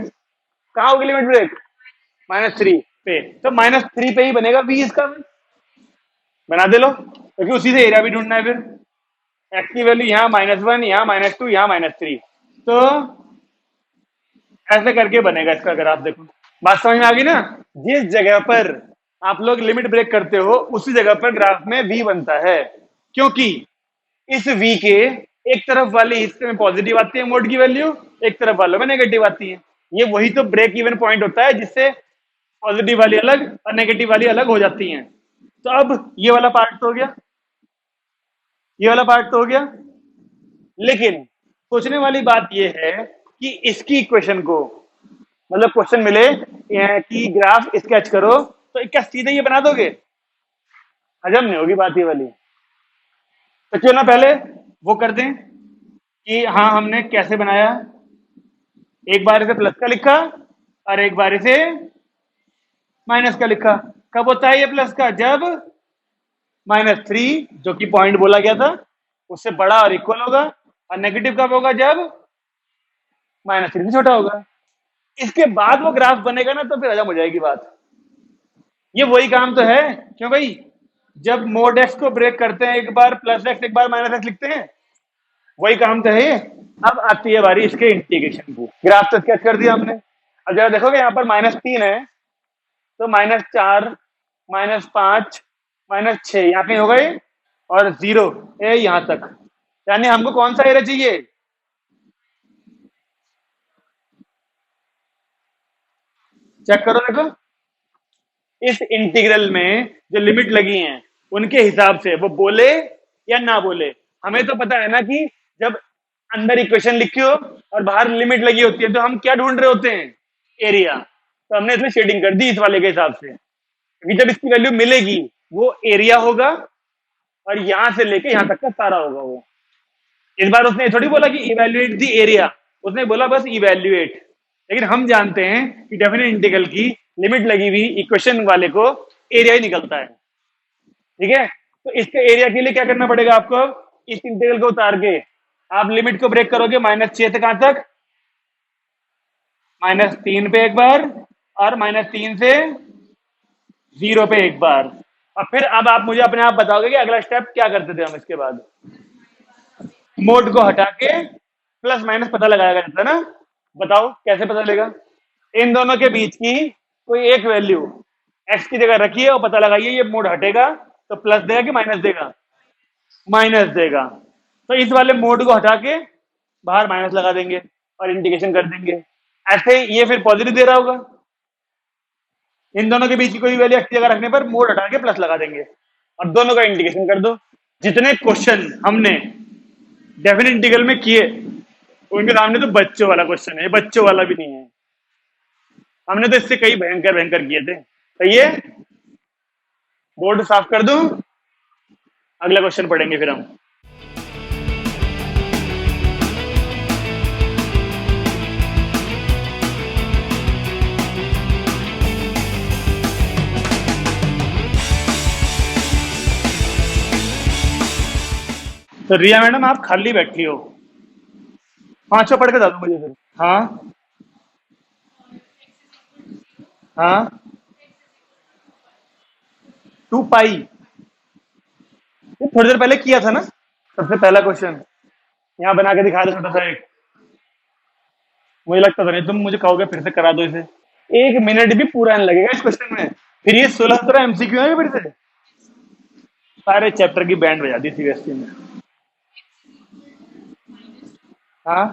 कहां होगी लिमिट ब्रेक? -3 पे। तो -3 पे ही बनेगा वी इसका। बना दे लो, क्योंकि उसी से एरिया भी ढूंढना है फिर। एक्स की वैल्यू यहाँ -1, यहाँ -2, यहाँ -3। तो ऐसे करके बनेगा इसका ग्राफ। देखो बात समझ में आ गई ना? जिस जगह पर आप लोग लिमिट ब्रेक करते हो उसी जगह पर ग्राफ में वी बनता है, क्योंकि इस वी के एक तरफ वाले हिस्से में पॉजिटिव आती है मोड की वैल्यू, एक तरफ वालों में नेगेटिव आती है। ये वही तो ब्रेक इवन पॉइंट होता है जिससे पॉजिटिव वाली अलग और नेगेटिव वाली अलग हो जाती हैं। तो अब ये वाला पार्ट तो हो गया, ये वाला पार्ट तो हो गया। लेकिन सोचने वाली बात यह है कि इसकी इक्वेशन को, मतलब क्वेश्चन मिले कि ग्राफ स्केच करो, तो क्या सीधे ये बना दोगे? हजम नहीं होगी बात ये वाली। तो क्यों ना पहले वो कर दें कि हाँ हमने कैसे बनाया। एक बार इसे प्लस का लिखा और एक बार इसे माइनस का लिखा। कब होता है ये प्लस का? जब -3 जो कि पॉइंट बोला गया था उससे बड़ा और इक्वल होगा, और नेगेटिव कब होगा? जब -3 से छोटा होगा। इसके बाद वो ग्राफ बनेगा ना तो फिर हजम हो जाएगी बात। ये वही काम तो है, क्यों भाई? जब मोड एक्स को ब्रेक करते हैं, एक बार प्लस एक्स एक बार -x लिखते हैं, वही काम तो है ये। अब आती है बारी इसके इंटीग्रेशन की। ग्राफ तो स्केच कर दिया हमने। अब जरा देखोगे यहाँ पर -3 है, तो -4, -5, -6 यहाँ कहीं होगा ये, और 0 है यहाँ तक। यानी हमको कौन सा एरिया चाहिए? चेक करो देखो, इस इंटीग्रल में जो लिमिट लगी हैं उनके हिसाब से वो बोले या ना बोले। हमें तो पता है ना कि जब अंदर इक्वेशन लिखी हो और बाहर लिमिट लगी होती है तो हम क्या ढूंढ रहे होते हैं? एरिया। तो हमने इसमें शेडिंग कर दी इस वाले के हिसाब से, क्योंकि जब इसकी वैल्यू मिलेगी वो एरिया होगा और यहां से लेके यहां तक का सारा होगा वो। इस बार उसने थोड़ी बोला कि इवेल्युएट दी एरिया, उसने बोला बस इवेल्युएट। लेकिन हम जानते हैं कि डेफिनेट इंटीग्रल की लिमिट लगी हुई इक्वेशन वाले को एरिया ही निकलता है। ठीक है, तो इसके एरिया के लिए क्या करना पड़ेगा आपको? इस इंटीग्रल को उतार के आप लिमिट को ब्रेक करोगे -6 से कहां तक? -3 पे एक बार, और -3 से 0 पे एक बार। और फिर अब आप मुझे अपने आप बताओगे कि अगला स्टेप क्या करते थे हम इसके बाद? मोड को हटा के प्लस माइनस पता लगाया जाता है ना। बताओ कैसे पता चलेगा? इन दोनों के बीच की कोई एक वैल्यू एक्स की जगह रखिए और पता लगाइए ये मोड हटेगा तो प्लस देगा कि माइनस देगा? माइनस देगा। तो इस वाले मोड को हटा के बाहर माइनस लगा देंगे और इंटीग्रेशन कर देंगे। ऐसे ये फिर पॉजिटिव दे रहा होगा। इन दोनों के बीच की कोई वैल्यू एक्स की जगह रखने पर मोड हटा के प्लस लगा देंगे और दोनों का इंटीग्रेशन कर दो। जितने क्वेश्चन हमने डेफिनेट इंटीग्रल में किए उनके सामने तो बच्चों वाला क्वेश्चन है, बच्चों वाला भी नहीं है। हमने तो इससे कई भयंकर भयंकर किए थे। तो ये बोर्ड साफ कर दूं, अगला क्वेश्चन पढ़ेंगे फिर हम। तो रिया मैडम आप खाली बैठी हो, 5 पढ़ के बता दो मुझे फिर। हाँ हाँ, 2 पाई, ये थोड़ी देर पहले किया था ना। सबसे पहला क्वेश्चन यहाँ बना के दिखा दो छोटा सा एक। मुझे लगता था नहीं तुम मुझे कहोगे फिर से करा दो इसे। 1 मिनट भी पूरा नहीं लगेगा इस क्वेश्चन में। फिर ये 16 MCQ है फिर से। सारे चैप्टर की बैंड बजा दी सीबीएसई में। हाँ,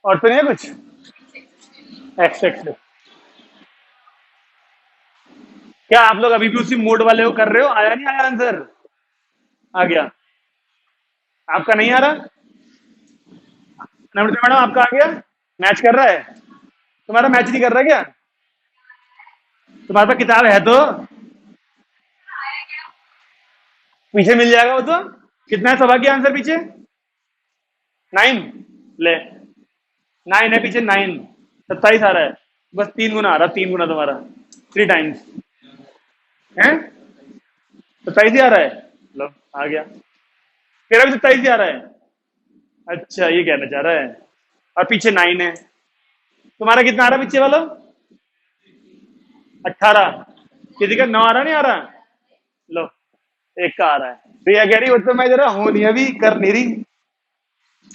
और तो नहीं है कुछ? X x. क्या आप लोग अभी भी उसी मोड वाले को कर रहे हो? आया नहीं आया आंसर? आ गया? आपका नहीं आ रहा? नम्रता मैडम आपका आ गया? मैच कर रहा है? तुम्हारा मैच नहीं कर रहा क्या? तुम्हारे पास किताब है तो पीछे मिल जाएगा वो तो। कितना है सवाल की आंसर पीछे? 9। ले, 9 है पीछे, 9। 27 आ रहा है। बस 3 गुना आ रहा, 3 गुना तुम्हारा, 3 टाइम्स है। 27 ही आ रहा है। लो, आ गया। तेरा भी 27 ही आ रहा है। अच्छा, ये कहना चाह रहा है। और पीछे 9 है। तुम्हारा कितना आ रहा है पीछे वाला? 18। किसी का 9 आ रहा, नहीं आ रहा? लो, एक का आ रहा है। प्रिया कह रही वो तो मैं जरा हूं नहीं, अभी कर नहीं रही,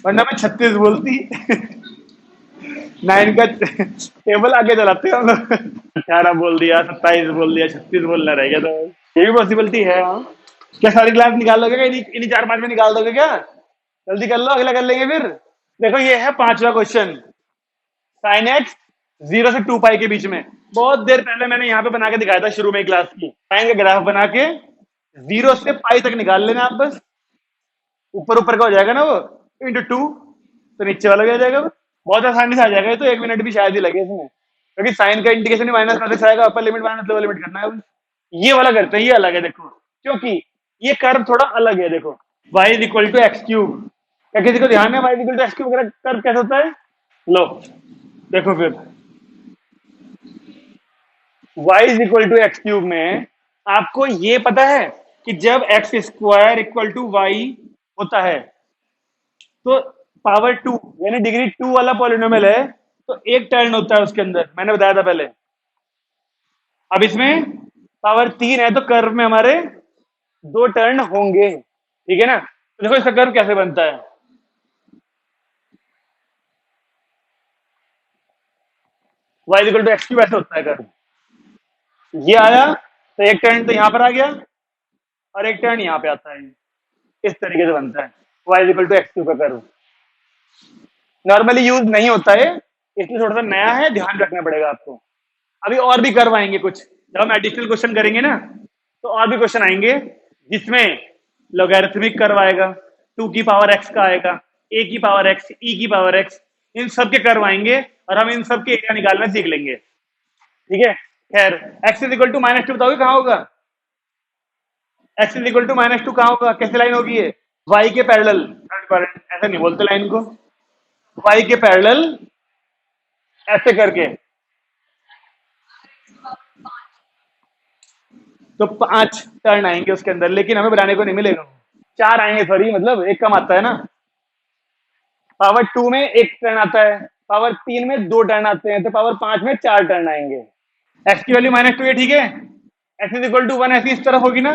वरना मैं 36 बोलती। 9 का टेबल आगे चलाते हैं हम लोग। 18 बोल दिया, 27 बोल दिया, 36 बोलना रह गया, तो ये भी पॉसिबिलिटी है। हाँ, क्या सारी क्लास निकाल लोगे क्या? इन्हीं 4-5 में निकाल दोगे क्या? जल्दी कर लो, अगला कर लेंगे फिर। देखो, ये है 5वां क्वेश्चन। साइन एक्स 0 से 2 पाई के बीच में। बहुत देर पहले मैंने यहाँ पे बना के दिखाया था शुरू में क्लास की। साइन का ग्राफ बना के 0 से पाई तक निकाल लेना आप बस। ऊपर ऊपर का हो जाएगा ना वो, × 2, तो नीचे वाला भी आ जाएगा वो। बहुत आसानी से आ जाएगा। ये तो 1 मिनट भी शायद ही लगे इसमें, क्योंकि साइन का इंडिकेशन माइनस माइनस आएगा, upper limit minus lower limit करना है बस। ये वाला करते हैं, ये अलग है देखो, क्योंकि ये कर्व थोड़ा अलग है। देखो, y is equal to x cube. क्या किसी को ध्यान है y is equal to x cube curve कैसे होता है? लो, देखो फिर, y is equal to x cube में आपको ये पता है कि जब x square equal to y होता है तो पावर 2 यानी डिग्री 2 वाला पॉलिनोमियल है, तो एक टर्न होता है उसके अंदर, मैंने बताया था पहले। अब इसमें पावर 3 है, तो कर्व में हमारे 2 टर्न होंगे, ठीक है ना? तो देखो इसका कर्व कैसे बनता है। y equal to x cube ऐसे होता है कर्व। ये आया तो एक टर्न तो यहां पर आ गया, और एक टर्न यहां पे आता है। इस तरीके से बनता है y equal to x cube का कर्व। नॉर्मली यूज नहीं होता है, इसलिए थोड़ा सा नया है, ध्यान रखना पड़ेगा आपको। अभी और भी कर्व आएंगे कुछ, जब हम एडिशनल क्वेश्चन करेंगे ना, तो और भी क्वेश्चन आएंगे जिसमें लॉगरिथमिक कर्व आएगा, 2 की पावर x का आएगा, a की पावर x, e की पावर x, इन सब के कर्व आएंगे, और हम इन सब के एरिया निकालना सीख लेंगे, ठीक है? खैर, x इज इक्वल टू -2 बताओगे कहाँ होगा? x इज इक्वल टू -2 कहाँ होगा? कैसे लाइन होगी ये? y के पैरेलल। ऐसा नहीं बोलते लाइन को, y के पैरेलल ऐसे करके, तो 5 टर्न आएंगे उसके अंदर, लेकिन हमें बनाने को नहीं मिलेगा। 4 आएंगे, सॉरी, मतलब एक कम आता है ना। पावर 2 में एक टर्न आता है, पावर 3 में 2 टर्न आते हैं, तो पावर 5 में 4 टर्न आएंगे। एक्स की वैल्यू -2 है, ठीक है? एक्स इज इक्वल टू 1 ऐसी इस तरफ होगी ना,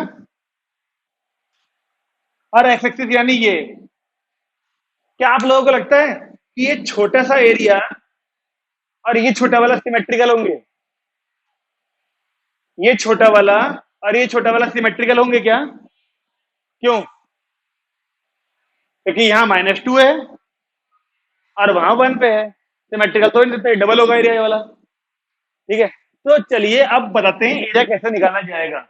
और एक्स एक्सिस यानी ये। क्या आप लोगों को लगता है कि ये छोटा सा एरिया और ये छोटा वाला सिमेट्रिकल होंगे? ये छोटा वाला और ये छोटा वाला सिमेट्रिकल होंगे क्या? क्यों? क्योंकि यहाँ -2 है और वहां 1 पे है, सिमेट्रिकल तो नहीं देते, डबल होगा एरिया वाला, ठीक है? तो चलिए अब बताते हैं एरिया कैसे निकाला जाएगा।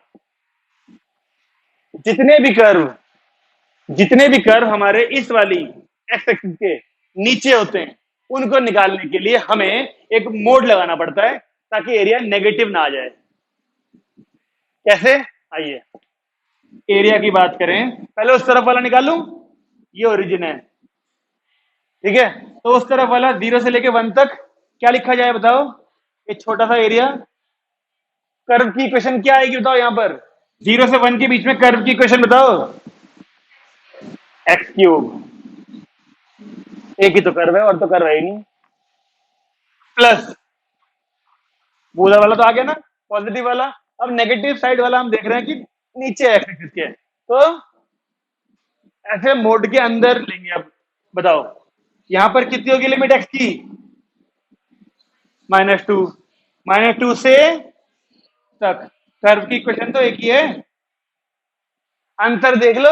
जितने भी कर्व हमारे इस वाली एक्स एक्सिस के नीचे होते हैं, उनको निकालने के लिए हमें एक मोड लगाना पड़ता है, ताकि एरिया नेगेटिव ना आ जाए। कैसे? आइए एरिया की बात करें। पहले उस तरफ वाला निकालूं, ये ओरिजिन है, ठीक है? तो उस तरफ वाला 0 से लेके 1 तक क्या लिखा जाए बताओ? ये छोटा सा एरिया। कर्व की इक्वेशन क्या आएगी बताओ? यहां पर 0 से 1 के बीच में कर्व की इक्वेशन बताओ। एक्स क्यूब, एक ही तो कर्व है, और तो कर्व है ही नहीं। प्लस बूढ़ा वाला तो आ गया ना, पॉजिटिव वाला। अब नेगेटिव साइड वाला हम देख रहे हैं कि नीचे एक्स एक्सिस के, तो ऐसे मोड के अंदर लेंगे। अब बताओ यहां पर कितनी होगी लिमिट एक्स की? -2। -2 से तक कर्व की इक्वेशन तो एक ही है। अंतर देख लो।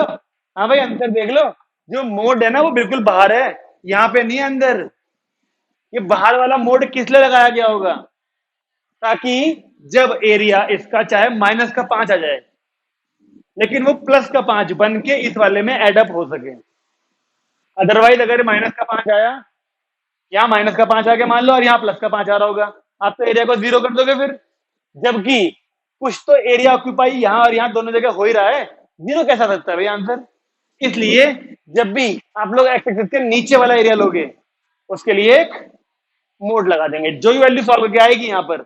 हाँ भाई, अंतर देख लो। जो मोड है ना वो बिल्कुल बाहर है, यहाँ पे नहीं अंदर। ये बाहर वाला मोड किस लिए लगाया गया होगा? ताकि जब एरिया इसका चाहे -5 आ जाए, लेकिन वो +5 बन के इस वाले में एडअप हो सके। अदरवाइज अगर -5 आया यहाँ माइनस का 5 आ गया मान लो, और यहाँ प्लस का 5 आ रहा होगा। आप तो एरिया को 0 कर दोगे फिर, जबकि कुछ तो एरिया ऑक्यूपाई यहाँ और यहाँ दोनों जगह हो ही रहा है, 0 कैसा सकता है भाई आंसर। इसलिए जब भी आप लोग एक्स एक्सिस के नीचे वाला एरिया लोगे, उसके लिए एक मोड लगा देंगे, जो भी वैल्यू सॉल्व करके आएगी यहाँ पर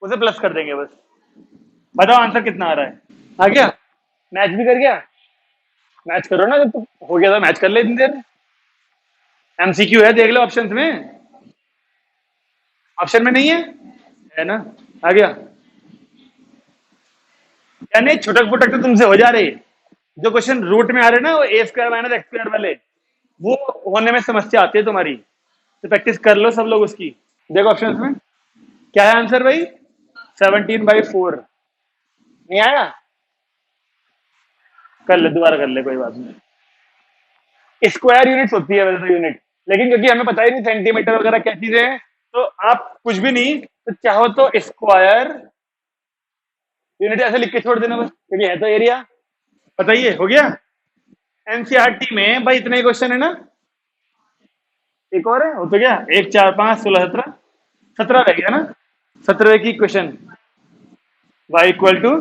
उसे प्लस कर देंगे बस। बताओ आंसर कितना आ रहा है। आ गया? मैच भी कर गया? मैच करो ना, जब तो हो गया था मैच कर ले इतनी देर। एमसीक्यू है, देख लो ऑप्शंस में। ऑप्शन में नहीं है ना? आ गया? यानी छुटक पुटक तो तुमसे हो जा रही, जो क्वेश्चन रूट में आ रहे ना वो ए स्क्वायर माइनस एक्स स्क्वायर वाले, वो होने में समस्या आती है तुम्हारी, तो प्रैक्टिस कर लो सब लोग उसकी। देखो ऑप्शन में क्या है आंसर भाई, 17/4। नहीं आया? कर ले, दोबारा कर ले, कोई बात नहीं। स्क्वायर यूनिट्स होती है वैसे तो यूनिट, लेकिन क्योंकि हमें पता ही नहीं सेंटीमीटर वगैरह क्या चीजें हैं, तो आप कुछ भी नहीं तो चाहो तो स्क्वायर यूनिट ऐसे लिख के छोड़ देना बस, क्योंकि है तो एरिया। बताइए हो गया? एनसीईआरटी में भाई इतने क्वेश्चन है ना, एक और है, हो तो गया, 1 4 5 16 17, 17 रह गया ना। 17 की क्वेश्चन, वाई इक्वल टू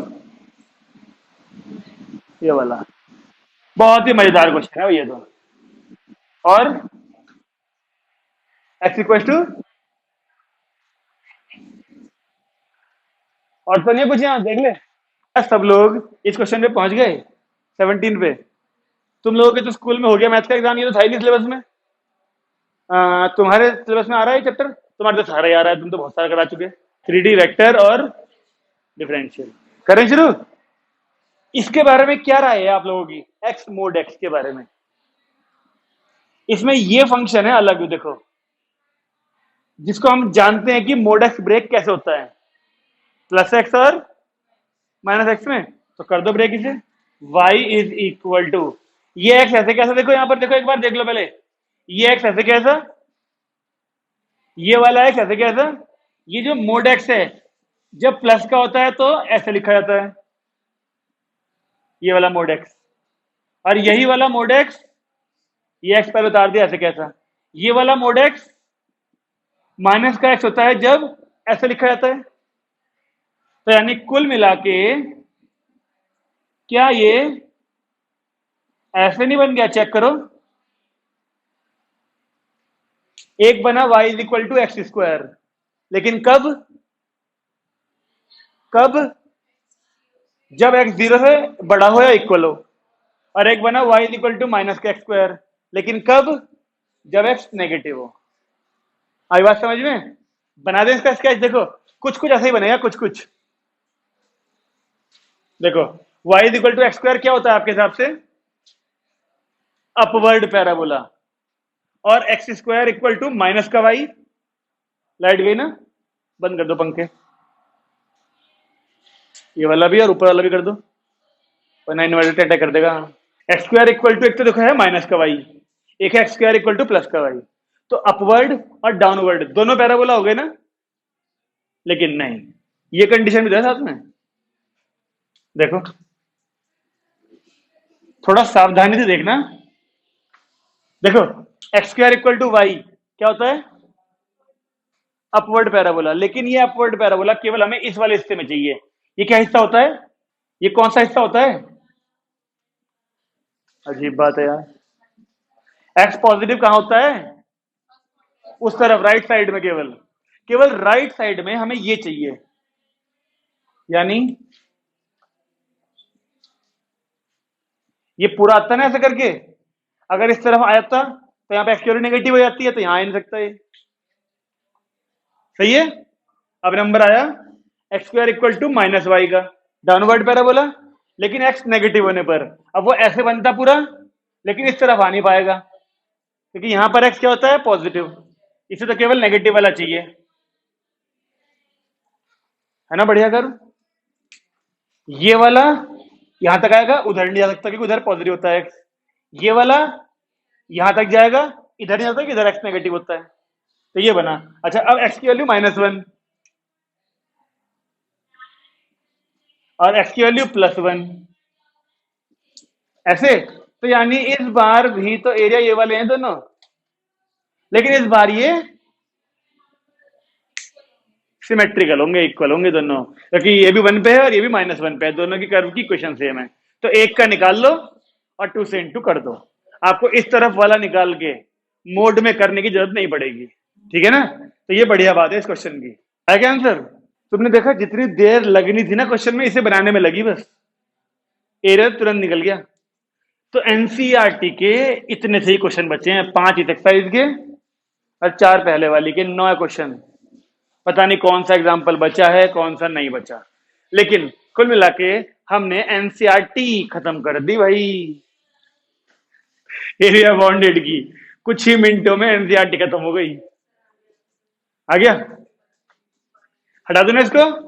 ये वाला, बहुत ही मजेदार क्वेश्चन है ये तो। और एक्स इक्वल टू, और तो नहीं है कुछ, यहाँ देख ले। सब लोग इस क्वेश्चन पे पहुंच गए, 17 पे। तुम लोगों के तो स्कूल में हो गया मैथ का एग्जाम, ये तो था ही नहीं सिलेबस में। तुम्हारे सिलेबस में आ रहा है चैप्टर? तुम्हारे तो सारा ही आ रहा है, तुम तो बहुत सारा करा चुके। 3D वेक्टर और डिफरेंशियल करें शुरू। इसके बारे में क्या राय है आप लोगों की, एक्स मोड एक्स के बारे में? इसमें ये फंक्शन है अलग, देखो, जिसको हम जानते हैं कि मोड एक्स ब्रेक कैसे होता है, प्लस एक्स और माइनस एक्स में, तो कर दो ब्रेक इसे। y इज इक्वल टू, ये एक्स ऐसे कैसा, देखो यहाँ पर देखो, एक बार देख लो पहले, ये एक्स ऐसे कैसा, ये वाला एक्स ऐसे कैसा। ये जो मोड एक्स है, जब प्लस का होता है तो ऐसे लिखा जाता है, ये वाला मोड एक्स। और यही वाला मोड एक्स, ये एक्स पहले उतार दिया ऐसे कैसा, ये वाला मोड एक्स माइनस का एक्स होता है जब ऐसे लिखा जाता है। तो यानी कुल मिला के क्या ये ऐसे नहीं बन गया, चेक करो। एक बना y is equal to x square, लेकिन कब, कब, जब x 0 से बड़ा हो या इक्वल हो। और एक बना y is equal to minus का एक्स स्क्वायर, लेकिन कब, जब x नेगेटिव हो। आई बात समझ में? बना दें इसका स्केच, देखो कुछ कुछ ऐसा ही बनेगा, कुछ कुछ। देखो y is equal to x square क्या होता है आपके हिसाब से, अपवर्ड पैराबोला। और x square equal to minus का वाई, लाइट गई ना, बंद कर दो पंखे, ये वाला भी और ऊपर वाला भी कर दो, वरना इन्वर्टर अटैक कर देगा। एक्स स्क्वायर इक्वल टू, एक तो देखो है माइनस का वाई, एक है x square equal two plus का वाई, तो अपवर्ड और डाउनवर्ड दोनों पैराबोला हो गए ना। लेकिन नहीं, ये कंडीशन भी है साथ में, देखो थोड़ा सावधानी से देखना। देखो x square equal to y क्या होता है, अपवर्ड पैराबोला, लेकिन ये अपवर्ड पैराबोला केवल हमें इस वाले हिस्से में चाहिए। ये क्या हिस्सा होता है, ये कौन सा हिस्सा होता है, अजीब बात है यार। एक्स पॉजिटिव कहां होता है, उस तरफ राइट साइड में, केवल केवल राइट साइड में हमें ये चाहिए। यानी ये पूरा आता है ना ऐसे करके, अगर इस तरफ आ जाता तो यहाँ पे एक्स नेगेटिव हो जाती है, तो यहां आ नहीं सकता है। सही है? अब नंबर आया x square equal to minus y का, डाउनवर्ड पैराबोला, लेकिन एक्स नेगेटिव होने पर अब वो ऐसे बनता पूरा, लेकिन इस तरफ आ नहीं पाएगा, क्योंकि यहां पर एक्स क्या होता है, पॉजिटिव, इसे तो केवल नेगेटिव वाला चाहिए, है ना। बढ़िया करो, ये वाला यहां तक आएगा, उधर नहीं जा सकता क्योंकि उधर पॉजिटिव होता है एक्स। ये वाला यहां तक जाएगा, इधर नहीं जाता कि इधर एक्स नेगेटिव होता है, तो ये बना। अच्छा अब एक्स की वैल्यू -1 और एक्स की वैल्यू +1, ऐसे। तो यानी इस बार भी तो एरिया ये वाले हैं दोनों, लेकिन इस बार ये सिमेट्रिकल होंगे, इक्वल होंगे दोनों, क्योंकि ये भी 1 पे है और ये भी -1 पे है, दोनों की कर्व की इक्वेशन सेम है। तो एक का निकाल लो और 2 से इंटू कर दो, आपको इस तरफ वाला निकाल के मोड में करने की जरूरत नहीं पड़ेगी। ठीक है ना? तो ये बढ़िया बात है इस क्वेश्चन की। है क्या आंसर? तुमने देखा जितनी देर लगनी थी ना क्वेश्चन में, इसे बनाने में लगी, बस एरर तुरंत निकल गया। तो एनसीईआरटी के इतने से ही क्वेश्चन बचे हैं, 5 इस एक्सरसाइज के और 4 पहले वाली के, 9 क्वेश्चन। पता नहीं कौन सा एग्जाम्पल बचा है, कौन सा नहीं बचा, लेकिन कुल मिला के हमने एनसीईआरटी खत्म कर दी भाई, एरिया बाउंडेड की। कुछ ही मिनटों में एनसीईआरटी खत्म हो गई। आ गया? हटा दो ना इसको।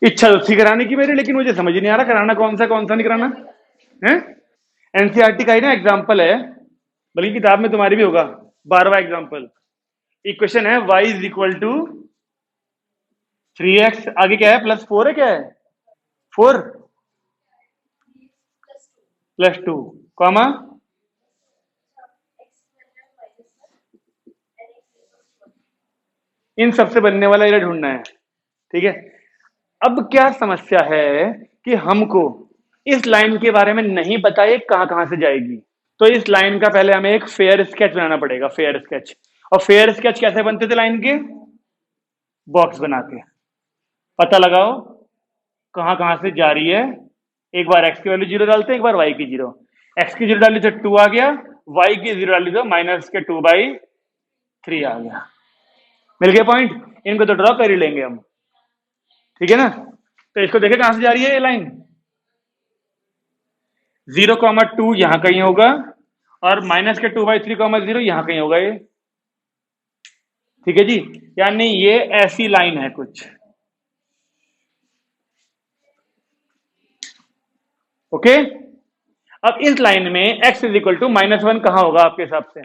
इच्छा तो थी कराने की मेरी, लेकिन मुझे समझ नहीं आ रहा कराना कौन सा नहीं कराना है। एनसीईआरटी का ही ना एग्जाम्पल है, बल्कि किताब में तुम्हारी भी होगा, 12वां एग्जाम्पल। इक्वेशन है y is equal to 3x, आगे क्या है, +4 है, क्या है, 4 +2 कॉमा इन सबसे बनने वाला एरिया ढूंढना है। ठीक है, अब क्या समस्या है कि हमको इस लाइन के बारे में नहीं पता है कहां कहां से जाएगी। तो इस लाइन का पहले हमें एक फेयर स्केच बनाना पड़ेगा, फेयर स्केच। और फेयर स्केच कैसे बनते थे लाइन के? बॉक्स बना के पता लगाओ कहां कहां से जा रही है। एक बार x की वैल्यू 0 डालते हैं, एक बार y की 0। x की 0 डाली तो 2 आ गया, y की 0 डाली तो -2/3 आ गया। मिल गया पॉइंट? इनको तो ड्रॉ कर ही लेंगे हम। ठीक है ना? तो इसको देखें कहां से जा रही है ये लाइन। 0,2 यहां कहीं होगा और -2/3,0 यहां कहीं होगा ये। ठीक है जी, यानी ये ऐसी लाइन है कुछ। ओके, अब इस लाइन में x इज इक्वल टू -1 कहां होगा आपके हिसाब से?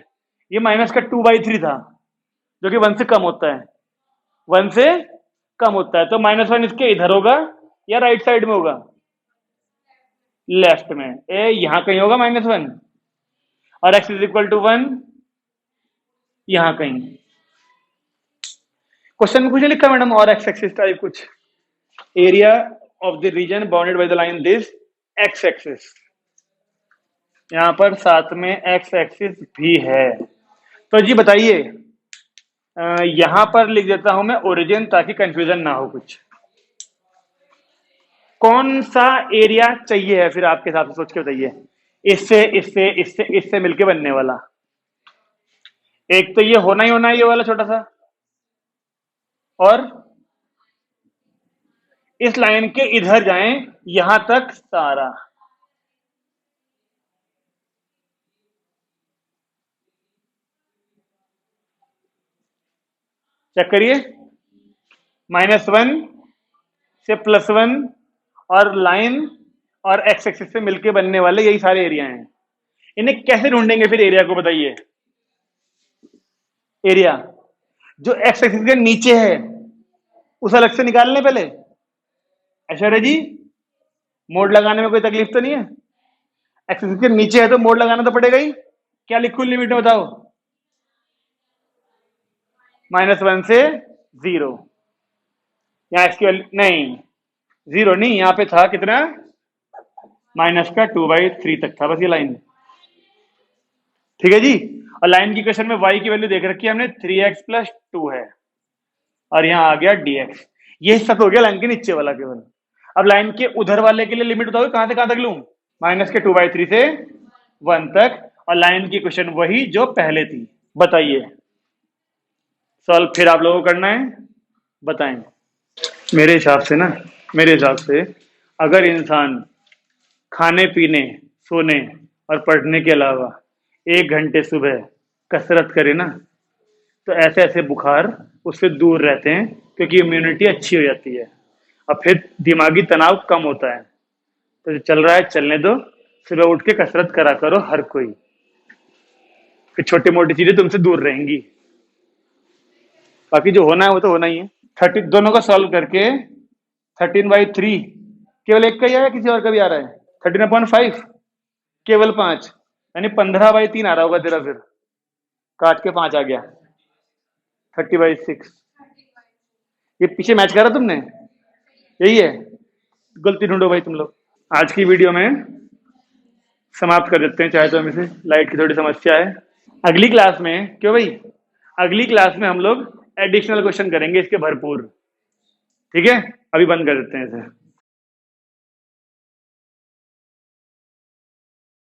ये -2/3 था, जो कि 1 से कम होता है, 1 से कम होता है। तो -1 इसके इधर होगा या राइट साइड में होगा? लेफ्ट में। ए यहां कहीं होगा -1 और x इज इक्वल टू 1 यहां कहीं। क्वेश्चन में कुछ नहीं लिखा मैडम, और एक्स एक्सिस टाइप कुछ, area of the reason bounded by the line this x axis, यहां पर साथ में एक्स एक्सिस भी है। तो जी बताइए, यहां पर लिख देता हूं मैं ओरिजिन, ताकि कंफ्यूजन ना हो कुछ। कौन सा एरिया चाहिए है फिर आपके हिसाब से, सोच के बताइए। इससे इससे इससे इससे मिलके बनने वाला एक तो ये होना ही होना है, ये वाला छोटा सा, और इस लाइन के इधर जाएं यहां तक सारा। चेक करिए, -1 से +1 और लाइन और एक्स एक्सिस से मिलके बनने वाले यही सारे एरिया हैं। इन्हें कैसे ढूंढेंगे फिर एरिया को, बताइए। एरिया जो एक्स एक्सिस के नीचे है उस अलग से निकाल लें पहले। ऐश्वर्या जी, मोड लगाने में कोई तकलीफ तो नहीं है? एक्स एक्सिस के नीचे है तो मोड लगाना तो पड़ेगा ही। क्या लिखूं लिमिट में, बताओ? -1 से 0। यहाँ एक्स की वैल्यू नहीं, 0 नहीं, यहाँ पे था कितना, -2/3 तक था बस ये लाइन। ठीक है जी, और लाइन की क्वेश्चन में y की वैल्यू देख रखी है हमने, 3x + 2 है, और यहाँ आ गया dx। ये सब हो गया लाइन के नीचे वाला केवल। अब लाइन के उधर वाले के लिए लिमिट बताओ कहां से कहां तक लूं? -2/3 से 1 तक, और लाइन की क्वेश्चन वही जो पहले थी। बताइए, सॉल्व फिर आप लोगों को करना है, बताएं। मेरे हिसाब से ना, मेरे हिसाब से अगर इंसान खाने पीने, सोने और पढ़ने के अलावा 1 घंटे सुबह कसरत करे ना, तो ऐसे ऐसे बुखार उससे दूर रहते हैं, क्योंकि इम्यूनिटी अच्छी हो जाती है और फिर दिमागी तनाव कम होता है। तो जो चल रहा है चलने दो, सुबह उठ के कसरत करा करो हर कोई, फिर छोटी मोटी चीजें तुमसे दूर रहेंगी। बाकी जो होना है वो तो होना ही है। 30 दोनों को सॉल्व करके 13/3 केवल एक का ही आया, किसी और का भी आ रहा है? 13/5 केवल 5, यानी 15/3 आ रहा होगा तेरा, फिर काट के 5 आ गया, 30/6। ये पीछे मैच करा तुमने, यही है? गलती ढूंढो भाई तुम लोग। आज की वीडियो में समाप्त कर देते हैं, चाहे तो हम इसे, लाइट की थोड़ी समस्या है। अगली क्लास में, क्यों भाई, अगली क्लास में हम लोग एडिशनल क्वेश्चन करेंगे इसके भरपूर। ठीक है, अभी बंद कर देते हैं इसे।